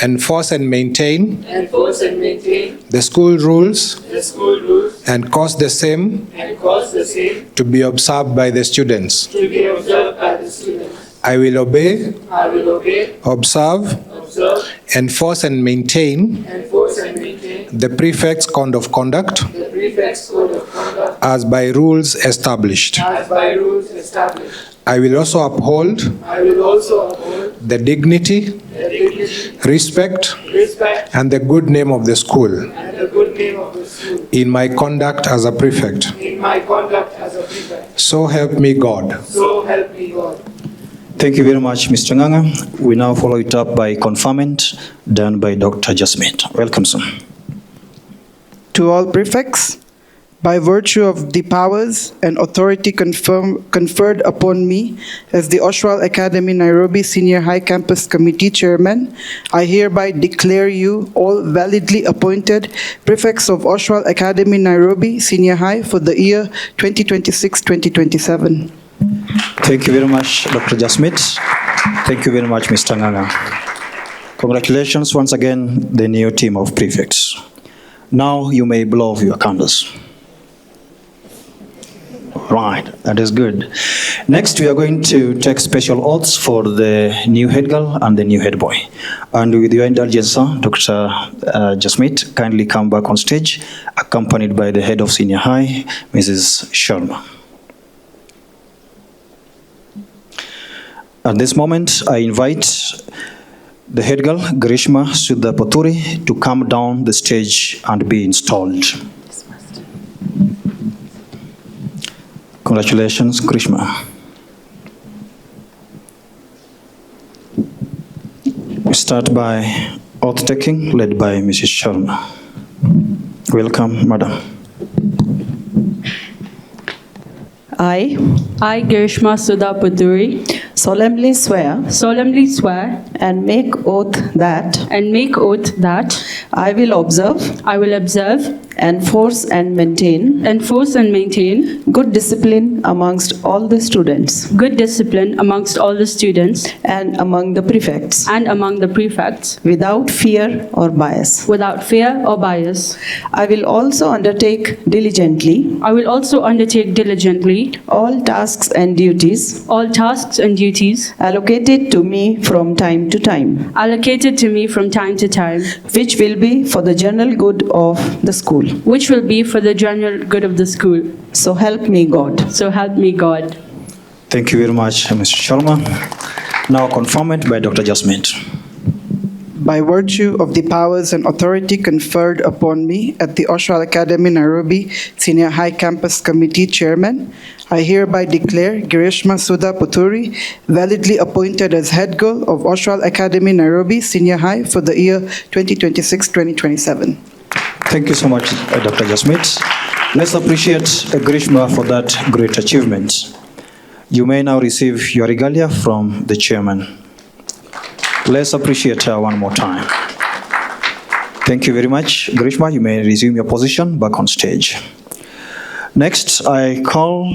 enforce and maintain the school rules and cause the same to be observed by the students. I will obey, observe, enforce and maintain the Prefects' Code of Conduct as by rules established. I will also uphold the dignity, respect, and the good name of the school in my conduct as a prefect. So help me God. Thank you very much, Mr. Nganga. We now follow it up by conferment done by Dr. Jasmine. Welcome, sir. To all prefects, by virtue of the powers and authority conferred upon me as the Oshwal Academy Nairobi Senior High Campus Committee Chairman, I hereby declare you all validly appointed prefects of Oshwal Academy Nairobi Senior High for the year 2026-2027. Thank you very much, Dr. Jasmine. Thank you very much, Mr. Nganga. Congratulations once again, the new team of prefects. Now you may blow your candles. Right, that is good. Next, we are going to take special oaths for the new head girl and the new head boy. And with your indulgence, Dr. Jasmine, kindly come back on stage, accompanied by the head of senior high, Mrs. Sharma. At this moment, I invite the head girl, Grishma Sudha Paturi, to come down the stage and be installed. Congratulations, Grishma. We start by oath taking, led by Mrs. Sharma. Welcome, madam. I, Grishma Sudha Paturi, solemnly swear and make oath that I will observe, enforce and maintain good discipline amongst all the students and among the prefects without fear or bias. I will also undertake diligently all tasks and duties allocated to me from time to time, which will be for the general good of the school. So help me God. Thank you very much, Mr. Sharma. Now confirmed by Dr. Jasmine. By virtue of the powers and authority conferred upon me at the Oshwal Academy Nairobi Senior High Campus Committee Chairman, I hereby declare Grishma Sudha Paturi validly appointed as head girl of Oshwal Academy Nairobi Senior High for the year 2026-2027. Thank you so much, Dr. Jasmine. Let's appreciate Grishma for that great achievement. You may now receive your regalia from the chairman. Let's appreciate her one more time. Thank you very much, Grishma. You may resume your position back on stage. Next, I call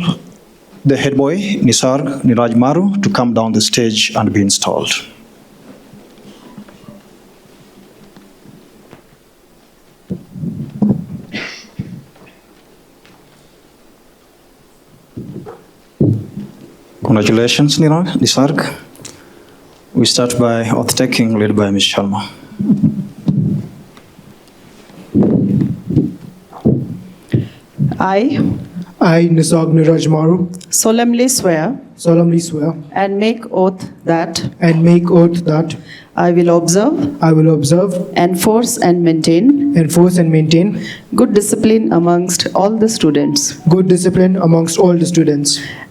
the head boy, Nisarg Niraj Maru, to come down the stage and be installed. Congratulations, Nisarg. We start by oath taking, led by Ms. Sharma. I, Nisarg Niraj Maru, solemnly swear and make oath that I will observe, enforce and maintain good discipline amongst all the students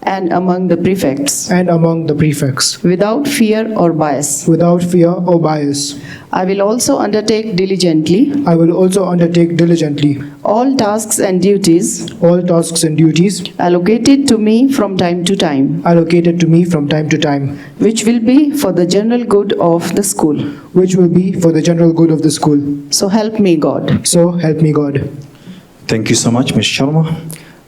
and among the prefects without fear or bias. I will also undertake diligently all tasks and duties allocated to me from time to time, which will be for the general good of the school. So help me God. Thank you so much, Ms. Sharma.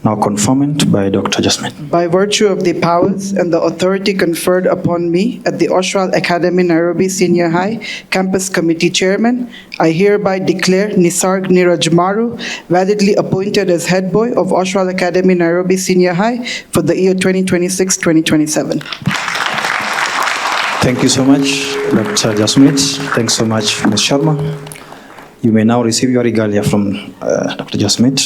Now confirmed by Dr. Jasmine. By virtue of the powers and the authority conferred upon me at the Oshwal Academy Nairobi Senior High Campus Committee Chairman, I hereby declare Nisarg Niraj Maru validly appointed as head boy of Oshwal Academy Nairobi Senior High for the year 2026-2027. Thank you so much, Dr. Jasmeet. Thanks so much, Ms. Sharma. You may now receive your regalia from Dr. Jasmeet.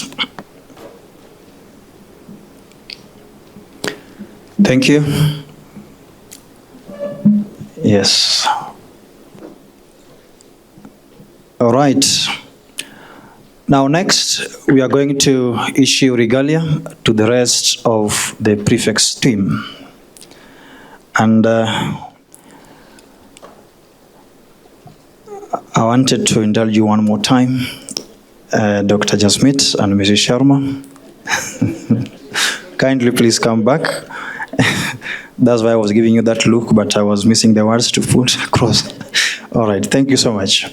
Thank you. Yes. All right. Now next, we are going to issue regalia to the rest of the prefects team. And I wanted to indulge you one more time, Dr. Jasmeet and Mrs. Sharma. Kindly please come back. That's why I was giving you that look, but I was missing the words to put across. All right, thank you so much.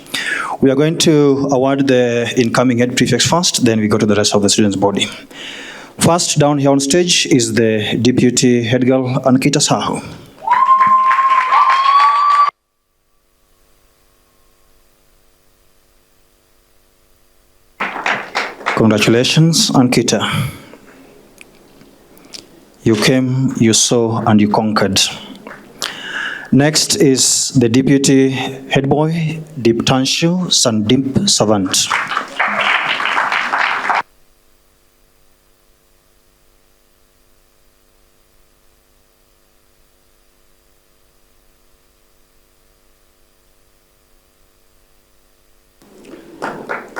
We are going to award the incoming head prefects first, then we go to the rest of the students' body. First down here on stage is the deputy head girl, Ankita Sahu. Congratulations, Ankita. You came, you saw, and you conquered. Next is the deputy head boy, Deeptanshu Sandip Savant.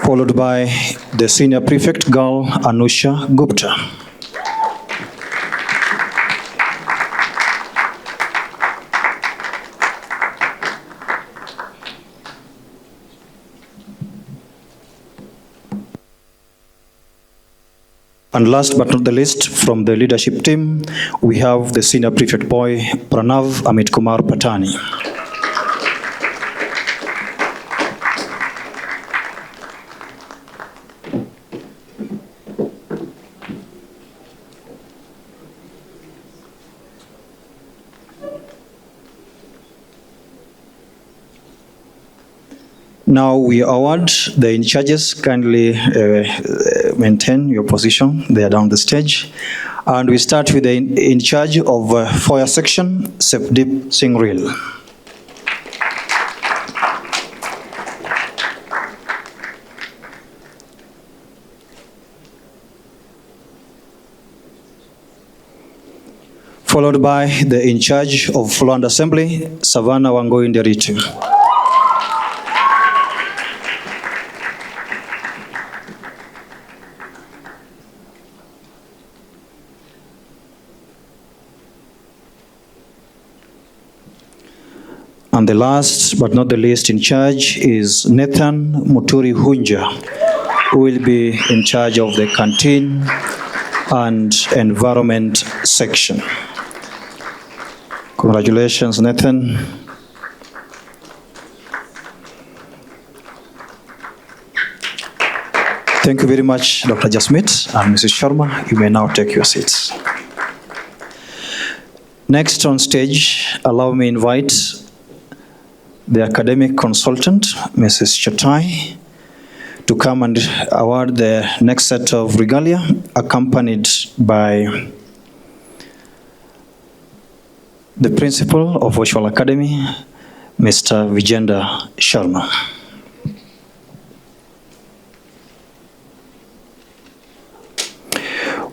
Followed by the senior prefect girl, Anusha Gupta. And last but not the least, from the leadership team, we have the senior prefect boy, Pranav Amit Kumar Patani. Now we award the in charges. Kindly maintain your position. They are down the stage. And we start with the in charge of FOIA section, Sepdeep Singril. Followed by the in charge of floor and assembly, Savannah Wangoi Nderitu. And the last but not the least in charge is Nathan Muturi Hunja, who will be in charge of the canteen and environment section. Congratulations, Nathan. Thank you very much, Dr. Jasmeet and Mrs. Sharma. You may now take your seats. Next on stage, allow me invite the academic consultant, Mrs. Chotai, to come and award the next set of regalia, accompanied by the principal of Oshwal Academy, Mr. Vijender Sharma.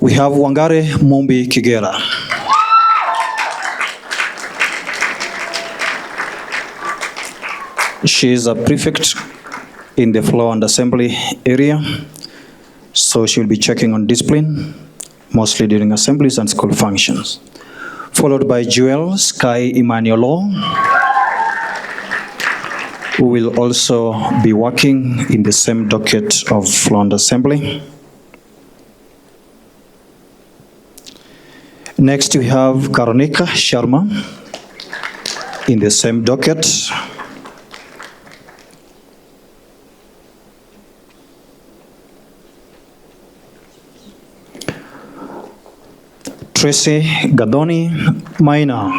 We have Wangare Mumbi Kigera. She is a prefect in the floor and assembly area, so she will be checking on discipline, mostly during assemblies and school functions. Followed by Joel Sky Emmanuel, who will also be working in the same docket of floor and assembly. Next we have Karonika Sharma in the same docket. Tracy Gadoni Maina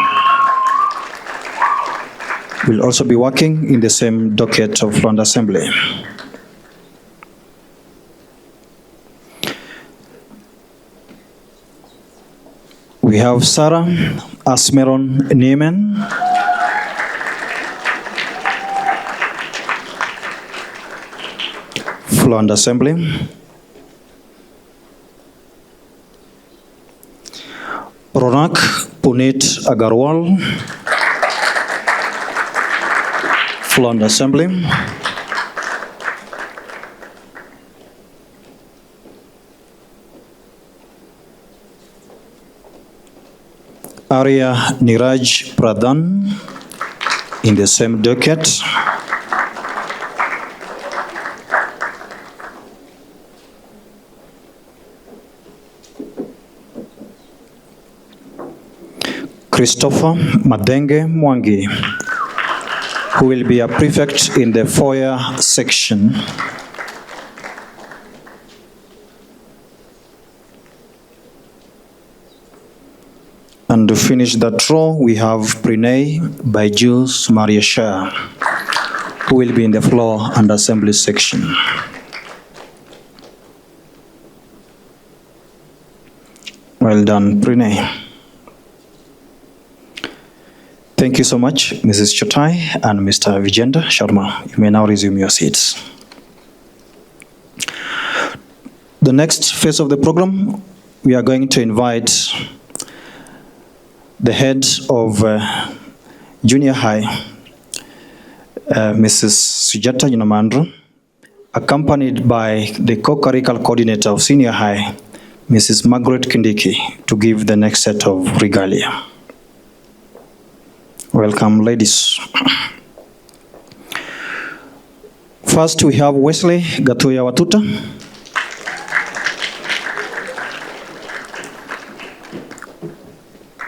will also be working in the same docket of London Assembly. We have Sarah Asmeron Niemen floor and assembly. Ronak Punit Agarwal, floor and assembly. Arya Niraj Pradhan in the same docket. Christopher Madenge Mwangi, who will be a prefect in the foyer section. And to finish that row, we have Pranay Baijus Maria Shah, who will be in the floor and assembly section. Well done, Pranay. Thank you so much, Mrs. Chotai and Mr. Vijender Sharma. You may now resume your seats. The next phase of the program, we are going to invite the head of junior high, Mrs. Sujata Yunamandru, accompanied by the co-curricular coordinator of senior high, Mrs. Margaret Kindiki, to give the next set of regalia. Welcome, ladies. First, we have Wesley Gatuya Watuta.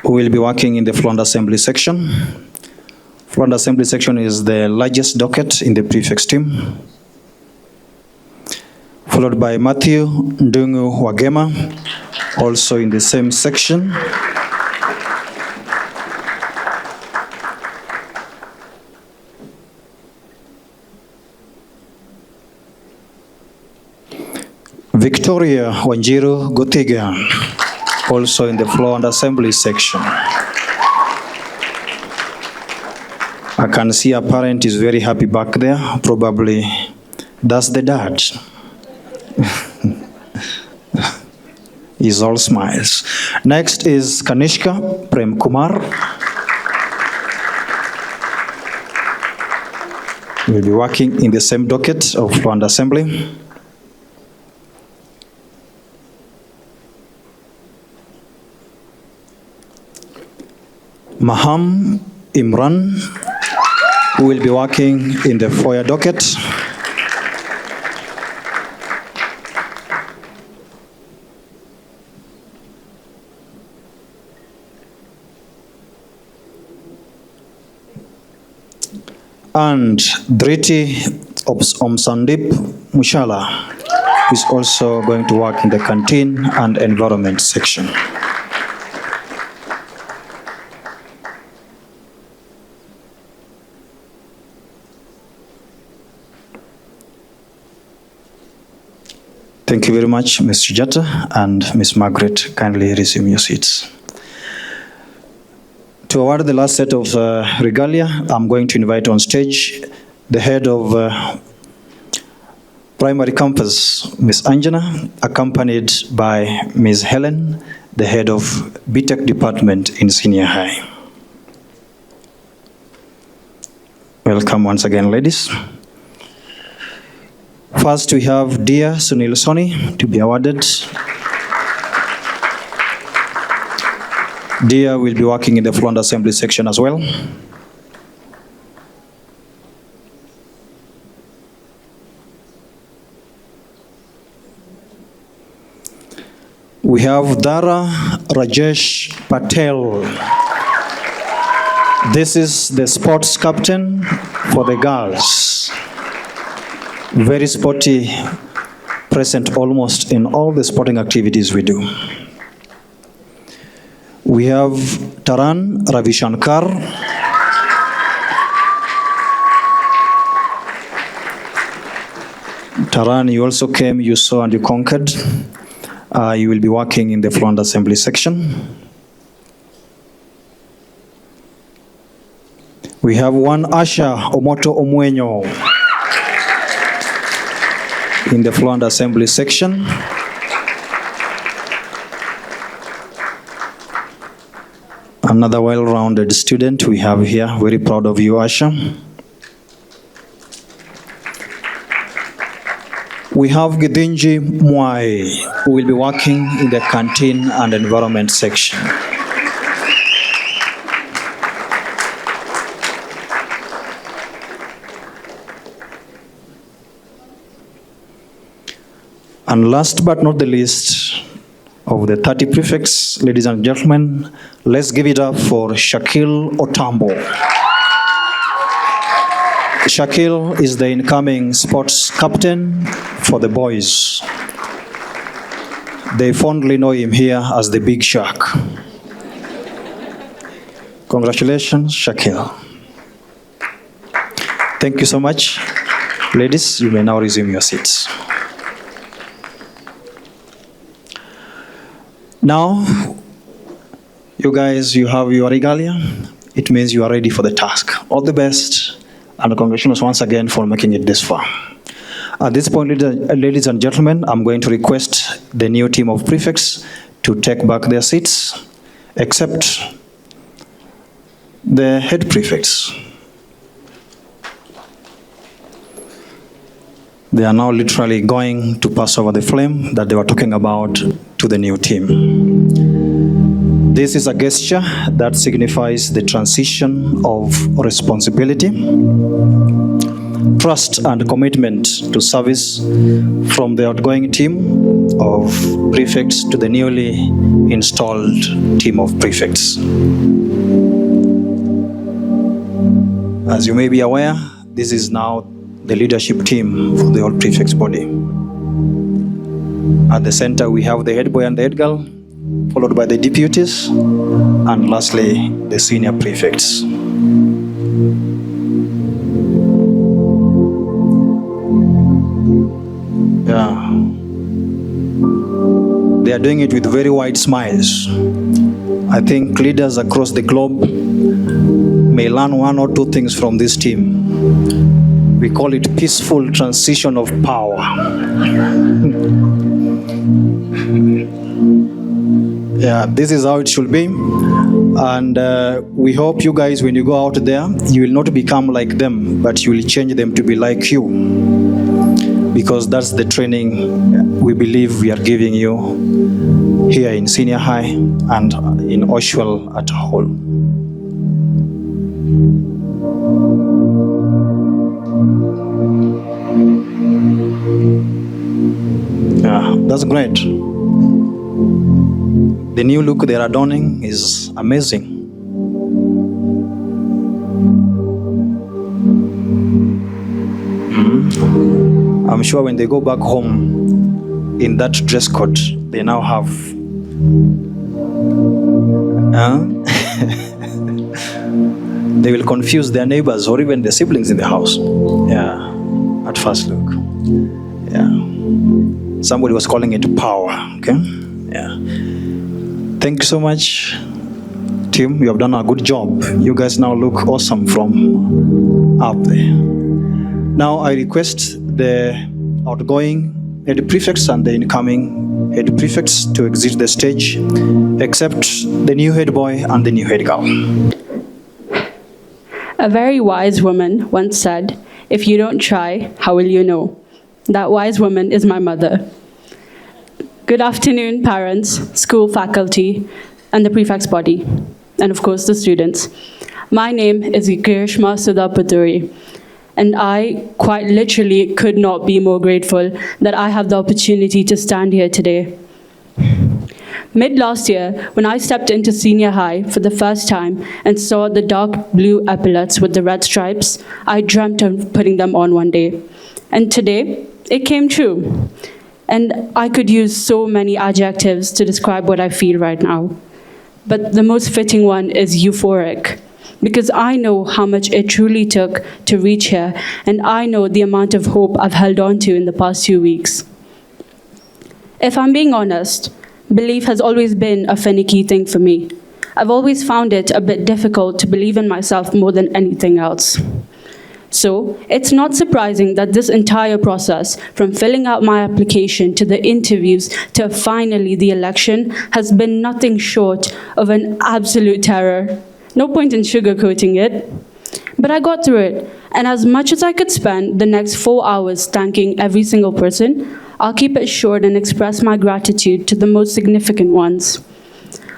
Who will be working in the floor and assembly section. Floor and assembly section is the largest docket in the prefects team. Followed by Matthew Ndungu Wagema, also in the same section. Victoria Wanjiru Gotiga, also in the floor and assembly section. I can see a parent is very happy back there. Probably that's the dad. He's all smiles. Next is Kanishka Prem Kumar. We'll be working in the same docket of floor and assembly. Maham Imran, who will be working in the foyer docket. And Driti Omsandip Mushala is also going to work in the canteen and environment section. Thank you very much, Ms. Sujata and Ms. Margaret. Kindly resume your seats. To award the last set of regalia, I'm going to invite on stage the head of primary campus, Ms. Anjana, accompanied by Ms. Helen, the head of BTech department in senior high. Welcome once again, ladies. First, we have dear Sunil Soni to be awarded. Dia will be working in the floor and assembly section as well. We have Dara Rajesh Patel. This is the sports captain for the girls. Very sporty, present almost in all the sporting activities we do. We have Taran Ravishankar. Taran, you also came, you saw and you conquered. You will be working in the floor and assembly section. We have one Asha Omoto Omwenyo. in the floor and assembly section. Another well-rounded student we have here. Very proud of you, Asha. We have Gidinji Mwai, who will be working in the canteen and environment section. And last but not the least, of the 30 prefects, ladies and gentlemen, let's give it up for Shakil Otambo. Shakil is the incoming sports captain for the boys. They fondly know him here as the Big Shark. Congratulations, Shakil. Thank you so much. Ladies, you may now resume your seats. Now, you guys, you have your regalia. It means you are ready for the task. All the best, and congratulations once again for making it this far. At this point, ladies and gentlemen, I'm going to request the new team of prefects to take back their seats, except the head prefects. They are now literally going to pass over the flame that they were talking about to the new team. This is a gesture that signifies the transition of responsibility, trust and commitment to service from the outgoing team of prefects to the newly installed team of prefects. As you may be aware, this is now the leadership team for the whole prefects body. At the center, we have the head boy and the head girl, followed by the deputies, and lastly, the senior prefects. Yeah. They are doing it with very wide smiles. I think leaders across the globe may learn one or two things from this team. We call it peaceful transition of power. Yeah, this is how it should be. And we hope you guys, when you go out there, you will not become like them, but you will change them to be like you. Because that's the training we believe we are giving you here in senior high and in Oshwal at a whole. Yeah, that's great. The new look they are adorning is amazing. I'm sure when they go back home in that dress code they now have, they will confuse their neighbors or even their siblings in the house. Yeah, at first look. Yeah. Somebody was calling it power, okay? Yeah. Thank you so much, team. You have done a good job. You guys now look awesome from up there. Now I request the outgoing head prefects and the incoming head prefects to exit the stage, except the new head boy and the new head girl. A very wise woman once said, "If you don't try, how will you know?" That wise woman is my mother. Good afternoon, parents, school faculty, and the prefects body, and of course the students. My name is Grishma Sudapaturi, and I quite literally could not be more grateful that I have the opportunity to stand here today. Mid last year, when I stepped into senior high for the first time and saw the dark blue epaulets with the red stripes, I dreamt of putting them on one day. And today, it came true. And I could use so many adjectives to describe what I feel right now. But the most fitting one is euphoric, because I know how much it truly took to reach here, and I know the amount of hope I've held on to in the past 2 weeks. If I'm being honest, belief has always been a finicky thing for me. I've always found it a bit difficult to believe in myself more than anything else. So, it's not surprising that this entire process, from filling out my application to the interviews to finally the election, has been nothing short of an absolute terror. No point in sugarcoating it. But I got through it, and as much as I could spend the next 4 hours thanking every single person, I'll keep it short and express my gratitude to the most significant ones.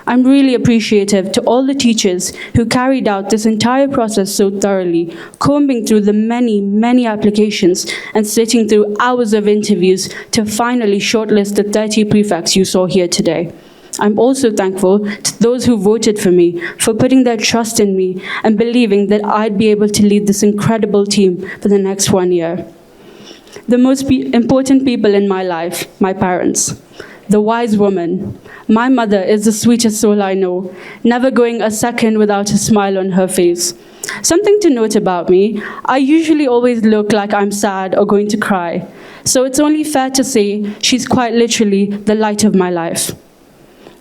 I'm really appreciative to all the teachers who carried out this entire process so thoroughly, combing through the many, many applications and sitting through hours of interviews to finally shortlist the 30 prefects you saw here today. I'm also thankful to those who voted for me, for putting their trust in me and believing that I'd be able to lead this incredible team for the next 1 year. The most important people in my life, my parents. The wise woman. My mother is the sweetest soul I know, never going a second without a smile on her face. Something to note about me, I usually always look like I'm sad or going to cry. So it's only fair to say she's quite literally the light of my life.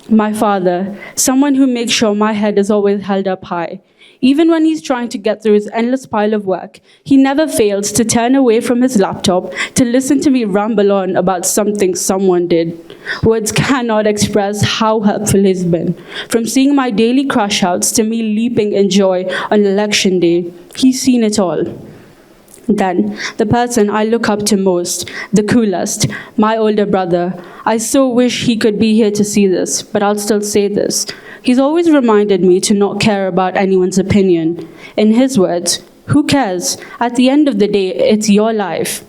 My father, someone who makes sure my head is always held up high. Even when he's trying to get through his endless pile of work, he never fails to turn away from his laptop to listen to me ramble on about something someone did. Words cannot express how helpful he's been. From seeing my daily crash outs to me leaping in joy on election day, he's seen it all. Then, the person I look up to most, the coolest, my older brother. I so wish he could be here to see this, but I'll still say this. He's always reminded me to not care about anyone's opinion. In his words, who cares? At the end of the day, it's your life.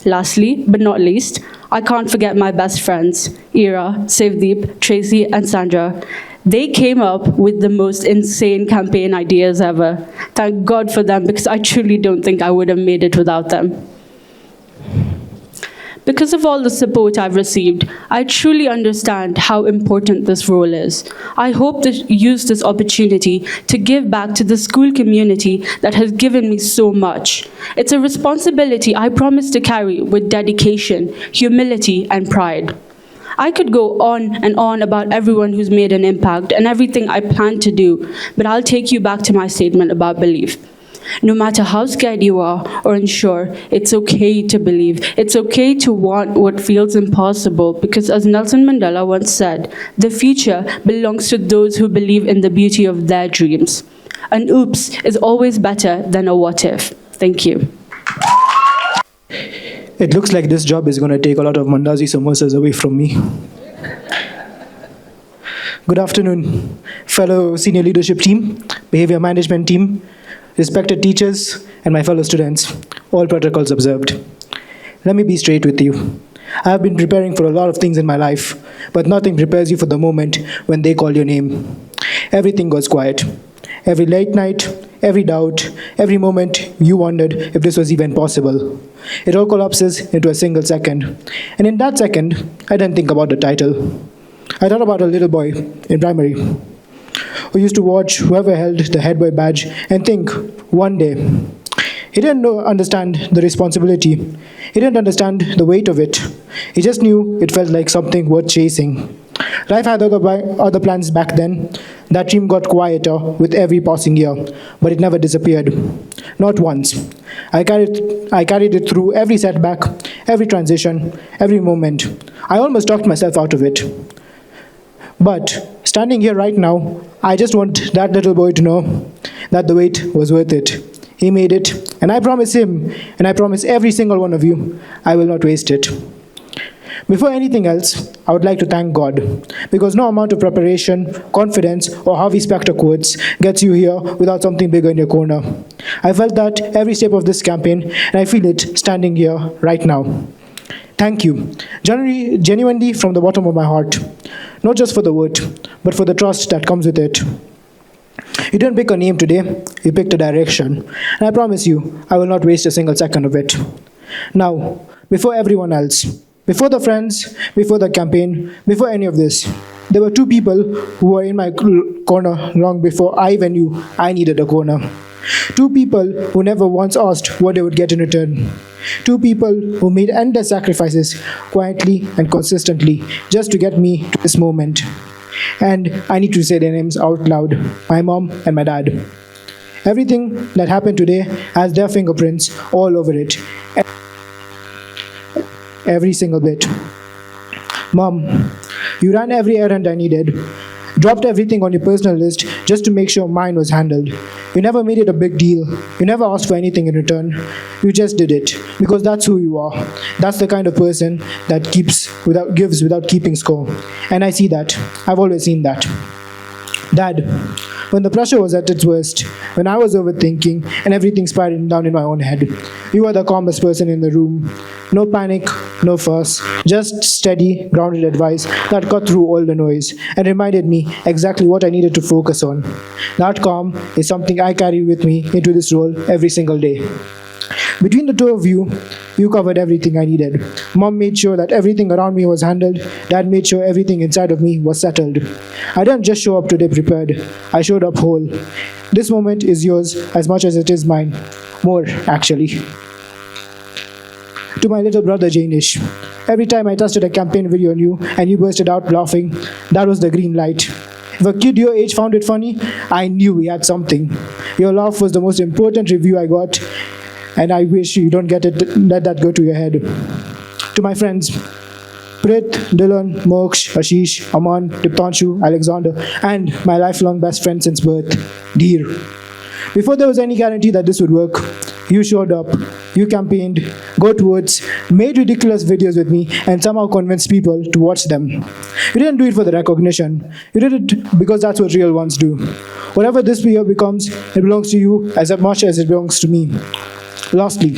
Lastly, but not least, I can't forget my best friends, Ira, Sevdeep, Tracy, and Sandra. They came up with the most insane campaign ideas ever. Thank God for them, because I truly don't think I would have made it without them. Because of all the support I've received, I truly understand how important this role is. I hope to use this opportunity to give back to the school community that has given me so much. It's a responsibility I promise to carry with dedication, humility, and pride. I could go on and on about everyone who's made an impact and everything I plan to do, but I'll take you back to my statement about belief. No matter how scared you are or unsure, it's okay to believe. It's okay to want what feels impossible, because as Nelson Mandela once said, the future belongs to those who believe in the beauty of their dreams. An oops is always better than a what if. Thank you. It looks like this job is going to take a lot of mandazi samosas away from me. Good afternoon, fellow senior leadership team, behavior management team, respected teachers, and my fellow students, all protocols observed. Let me be straight with you. I have been preparing for a lot of things in my life, but nothing prepares you for the moment when they call your name. Everything goes quiet. Every late night, every doubt, every moment you wondered if this was even possible. It all collapses into a single second. And in that second, I didn't think about the title. I thought about a little boy in primary who used to watch whoever held the head boy badge and think, one day. He didn't understand the responsibility. He didn't understand the weight of it. He just knew it felt like something worth chasing. Life had other plans back then. That dream got quieter with every passing year, but it never disappeared. Not once. I carried it through every setback, every transition, every moment. I almost talked myself out of it. But standing here right now, I just want that little boy to know that the wait was worth it. He made it, and I promise him, and I promise every single one of you, I will not waste it. Before anything else, I would like to thank God, because no amount of preparation, confidence, or Harvey Specter quotes gets you here without something bigger in your corner. I felt that every step of this campaign, and I feel it standing here right now. Thank you, genuinely from the bottom of my heart, not just for the vote, but for the trust that comes with it. You didn't pick a name today, you picked a direction, and I promise you, I will not waste a single second of it. Now, before everyone else, before the friends, before the campaign, before any of this, there were two people who were in my corner long before I even knew I needed a corner. Two people who never once asked what they would get in return. Two people who made endless sacrifices quietly and consistently just to get me to this moment. And I need to say their names out loud, my mom and my dad. Everything that happened today has their fingerprints all over it. Every single bit. Mom, you ran every errand I needed. Dropped everything on your personal list just to make sure mine was handled. You never made it a big deal. You never asked for anything in return. You just did it because that's who you are. That's the kind of person that gives without keeping score. And I see that. I've always seen that. Dad, when the pressure was at its worst, when I was overthinking and everything spiraling down in my own head, you were the calmest person in the room. No panic, no fuss, just steady, grounded advice that cut through all the noise and reminded me exactly what I needed to focus on. That calm is something I carry with me into this role every single day. Between the two of you, you covered everything I needed. Mom made sure that everything around me was handled. Dad made sure everything inside of me was settled. I didn't just show up today prepared. I showed up whole. This moment is yours as much as it is mine. More, actually. To my little brother Janish, every time I tested a campaign video on you and you bursted out laughing, that was the green light. If a kid your age found it funny, I knew he had something. Your laugh was the most important review I got, and I wish you don't let that go to your head. To my friends, Prit, Dylan, Moksh, Ashish, Aman, Diptanshu, Alexander, and my lifelong best friend since birth, Dheer. Before there was any guarantee that this would work, you showed up, you campaigned, got words, made ridiculous videos with me, and somehow convinced people to watch them. You didn't do it for the recognition. You did it because that's what real ones do. Whatever this year becomes, it belongs to you as much as it belongs to me. Lastly,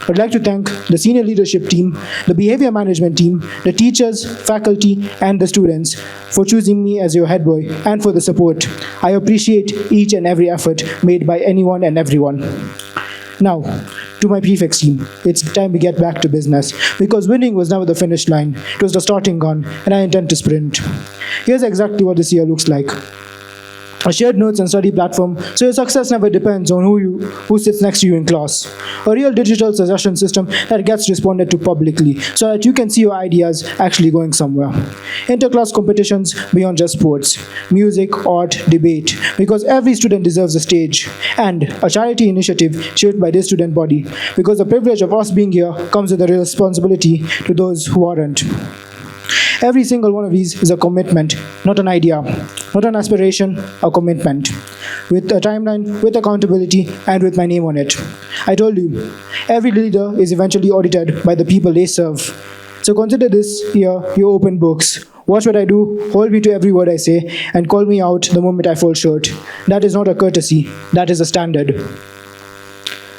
I'd like to thank the senior leadership team, the behavior management team, the teachers, faculty, and the students for choosing me as your head boy and for the support. I appreciate each and every effort made by anyone and everyone. Now, to my prefects team, it's time to get back to business because winning was never the finish line. It was the starting gun, and I intend to sprint. Here's exactly what this year looks like. A shared notes and study platform, so your success never depends on who sits next to you in class. A real digital suggestion system that gets responded to publicly, so that you can see your ideas actually going somewhere. Interclass competitions beyond just sports, music, art, debate, because every student deserves a stage. And a charity initiative shaped by this student body, because the privilege of us being here comes with a responsibility to those who aren't. Every single one of these is a commitment, not an idea, not an aspiration, a commitment. With a timeline, with accountability, and with my name on it. I told you, every leader is eventually audited by the people they serve. So consider this year your open books. Watch what I do, hold me to every word I say, and call me out the moment I fall short. That is not a courtesy, that is a standard.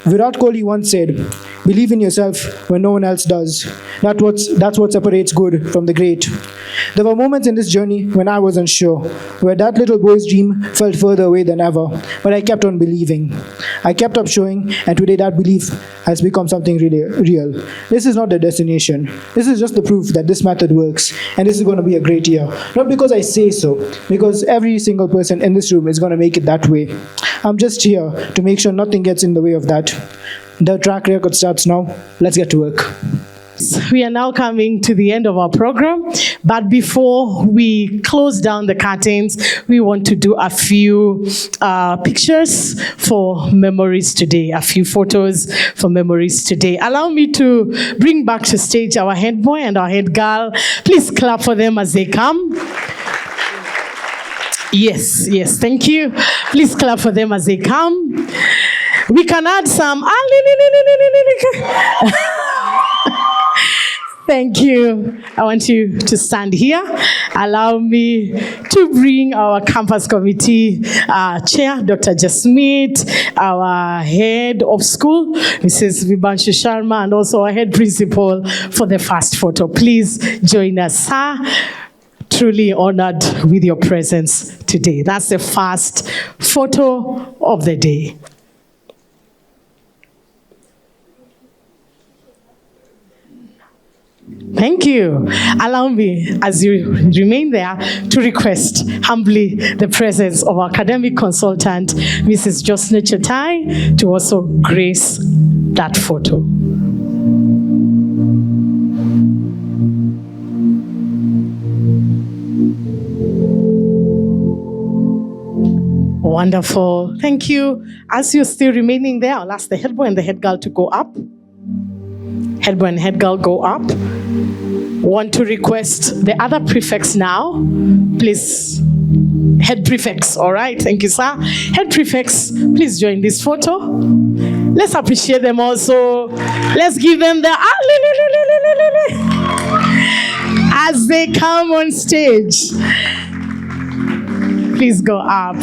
Virat Kohli once said, "Believe in yourself when no one else does." That's what separates good from the great. There were moments in this journey when I wasn't sure, where that little boy's dream felt further away than ever, but I kept on believing. I kept up showing, and today that belief has become something really real. This is not the destination. This is just the proof that this method works, and this is going to be a great year. Not because I say so, because every single person in this room is going to make it that way. I'm just here to make sure nothing gets in the way of that. The track record starts now. Let's get to work. We are now coming to the end of our program, but before we close down the curtains, we want to do a few pictures for memories today, a few photos for memories today. Allow me to bring back to stage our head boy and our head girl. Please clap for them as they come. Yes, thank you. Please clap for them as they come. We can add some. Thank you. I want you to stand here. Allow me to bring our campus committee chair, Dr. Jasmeet, our head of school, Mrs. Vibanshu Sharma, and also our head principal for the first photo. Please join us, sir. Truly honored with your presence today. That's the first photo of the day. Thank you. Allow me, as you remain there, to request humbly the presence of our academic consultant, Mrs. Josne Chotai, to also grace that photo. Wonderful. Thank you. As you're still remaining there, I'll ask the head boy and the head girl to go up. Head boy and head girl go up. Want to request the other prefects now. Please, head prefects, all right? Thank you, sir. Head prefects, please join this photo. Let's appreciate them also. Let's give them the as they come on stage. Please go up.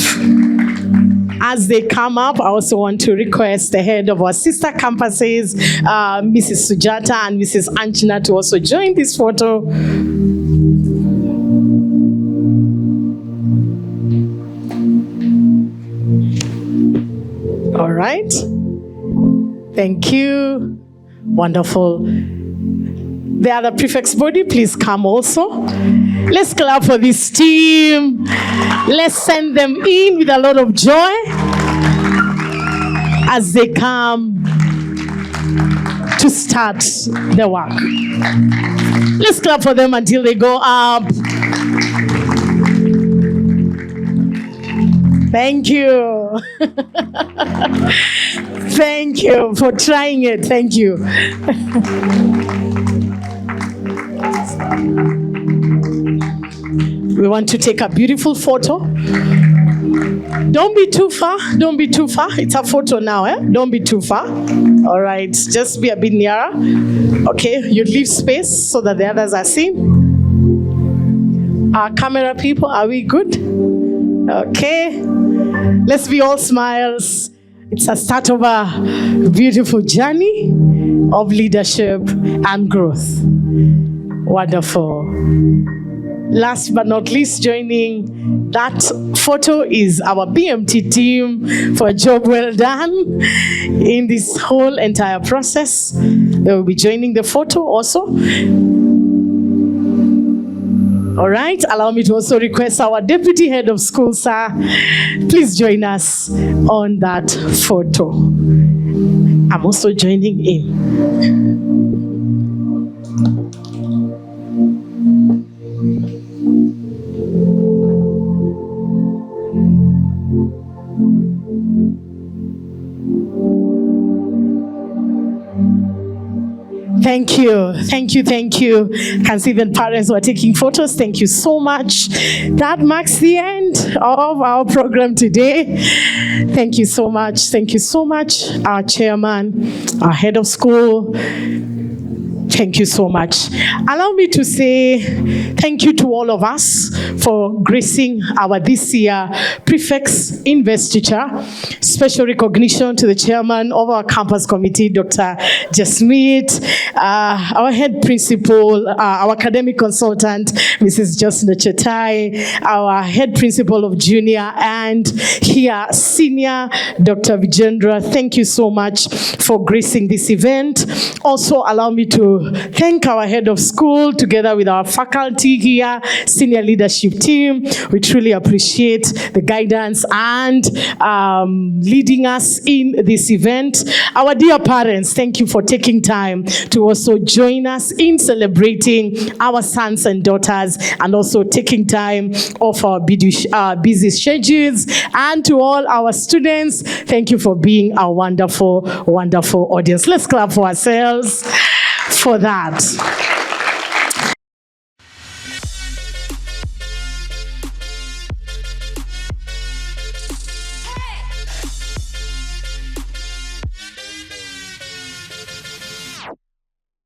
As they come up, I also want to request the head of our sister campuses, Mrs. Sujata and Mrs. Anchina, to also join this photo. All right. Thank you. Wonderful. The other prefects body, please come also. Let's clap for this team. Let's send them in with a lot of joy as they come to start the work. Let's clap for them until they go up. Thank you. Thank you for trying it. Thank you. We want to take a beautiful photo. Don't be too far. Don't be too far. It's a photo now, eh? Don't be too far. All right. Just be a bit nearer. Okay. You leave space so that the others are seen. Our camera people, are we good? Okay. Let's be all smiles. It's a start of a beautiful journey of leadership and growth. Wonderful. Last but not least, joining that photo is our BMT team for a job well done in this whole entire process. They will be joining the photo also. All right, allow me to also request our Deputy Head of School, sir. Please join us on that photo. I'm also joining in. Thank you, thank you, thank you. Can see even parents who are taking photos. Thank you so much. That marks the end of our program today. Thank you so much. Thank you so much, our chairman, our head of school. Thank you so much. Allow me to say thank you to all of us for gracing our this year Prefects Investiture. Special recognition to the chairman of our campus committee, Dr. Jasmeet, our head principal, our academic consultant, Mrs. Josna Chetai, our head principal of junior, and here senior, Dr. Vijendra. Thank you so much for gracing this event. Also, allow me to thank our head of school together with our faculty here, senior leadership team. We truly appreciate the guidance and leading us in this event. Our dear parents, thank you for taking time to also join us in celebrating our sons and daughters and also taking time off our busy schedules. And to all our students, thank you for being a wonderful, wonderful audience. Let's clap for ourselves for that.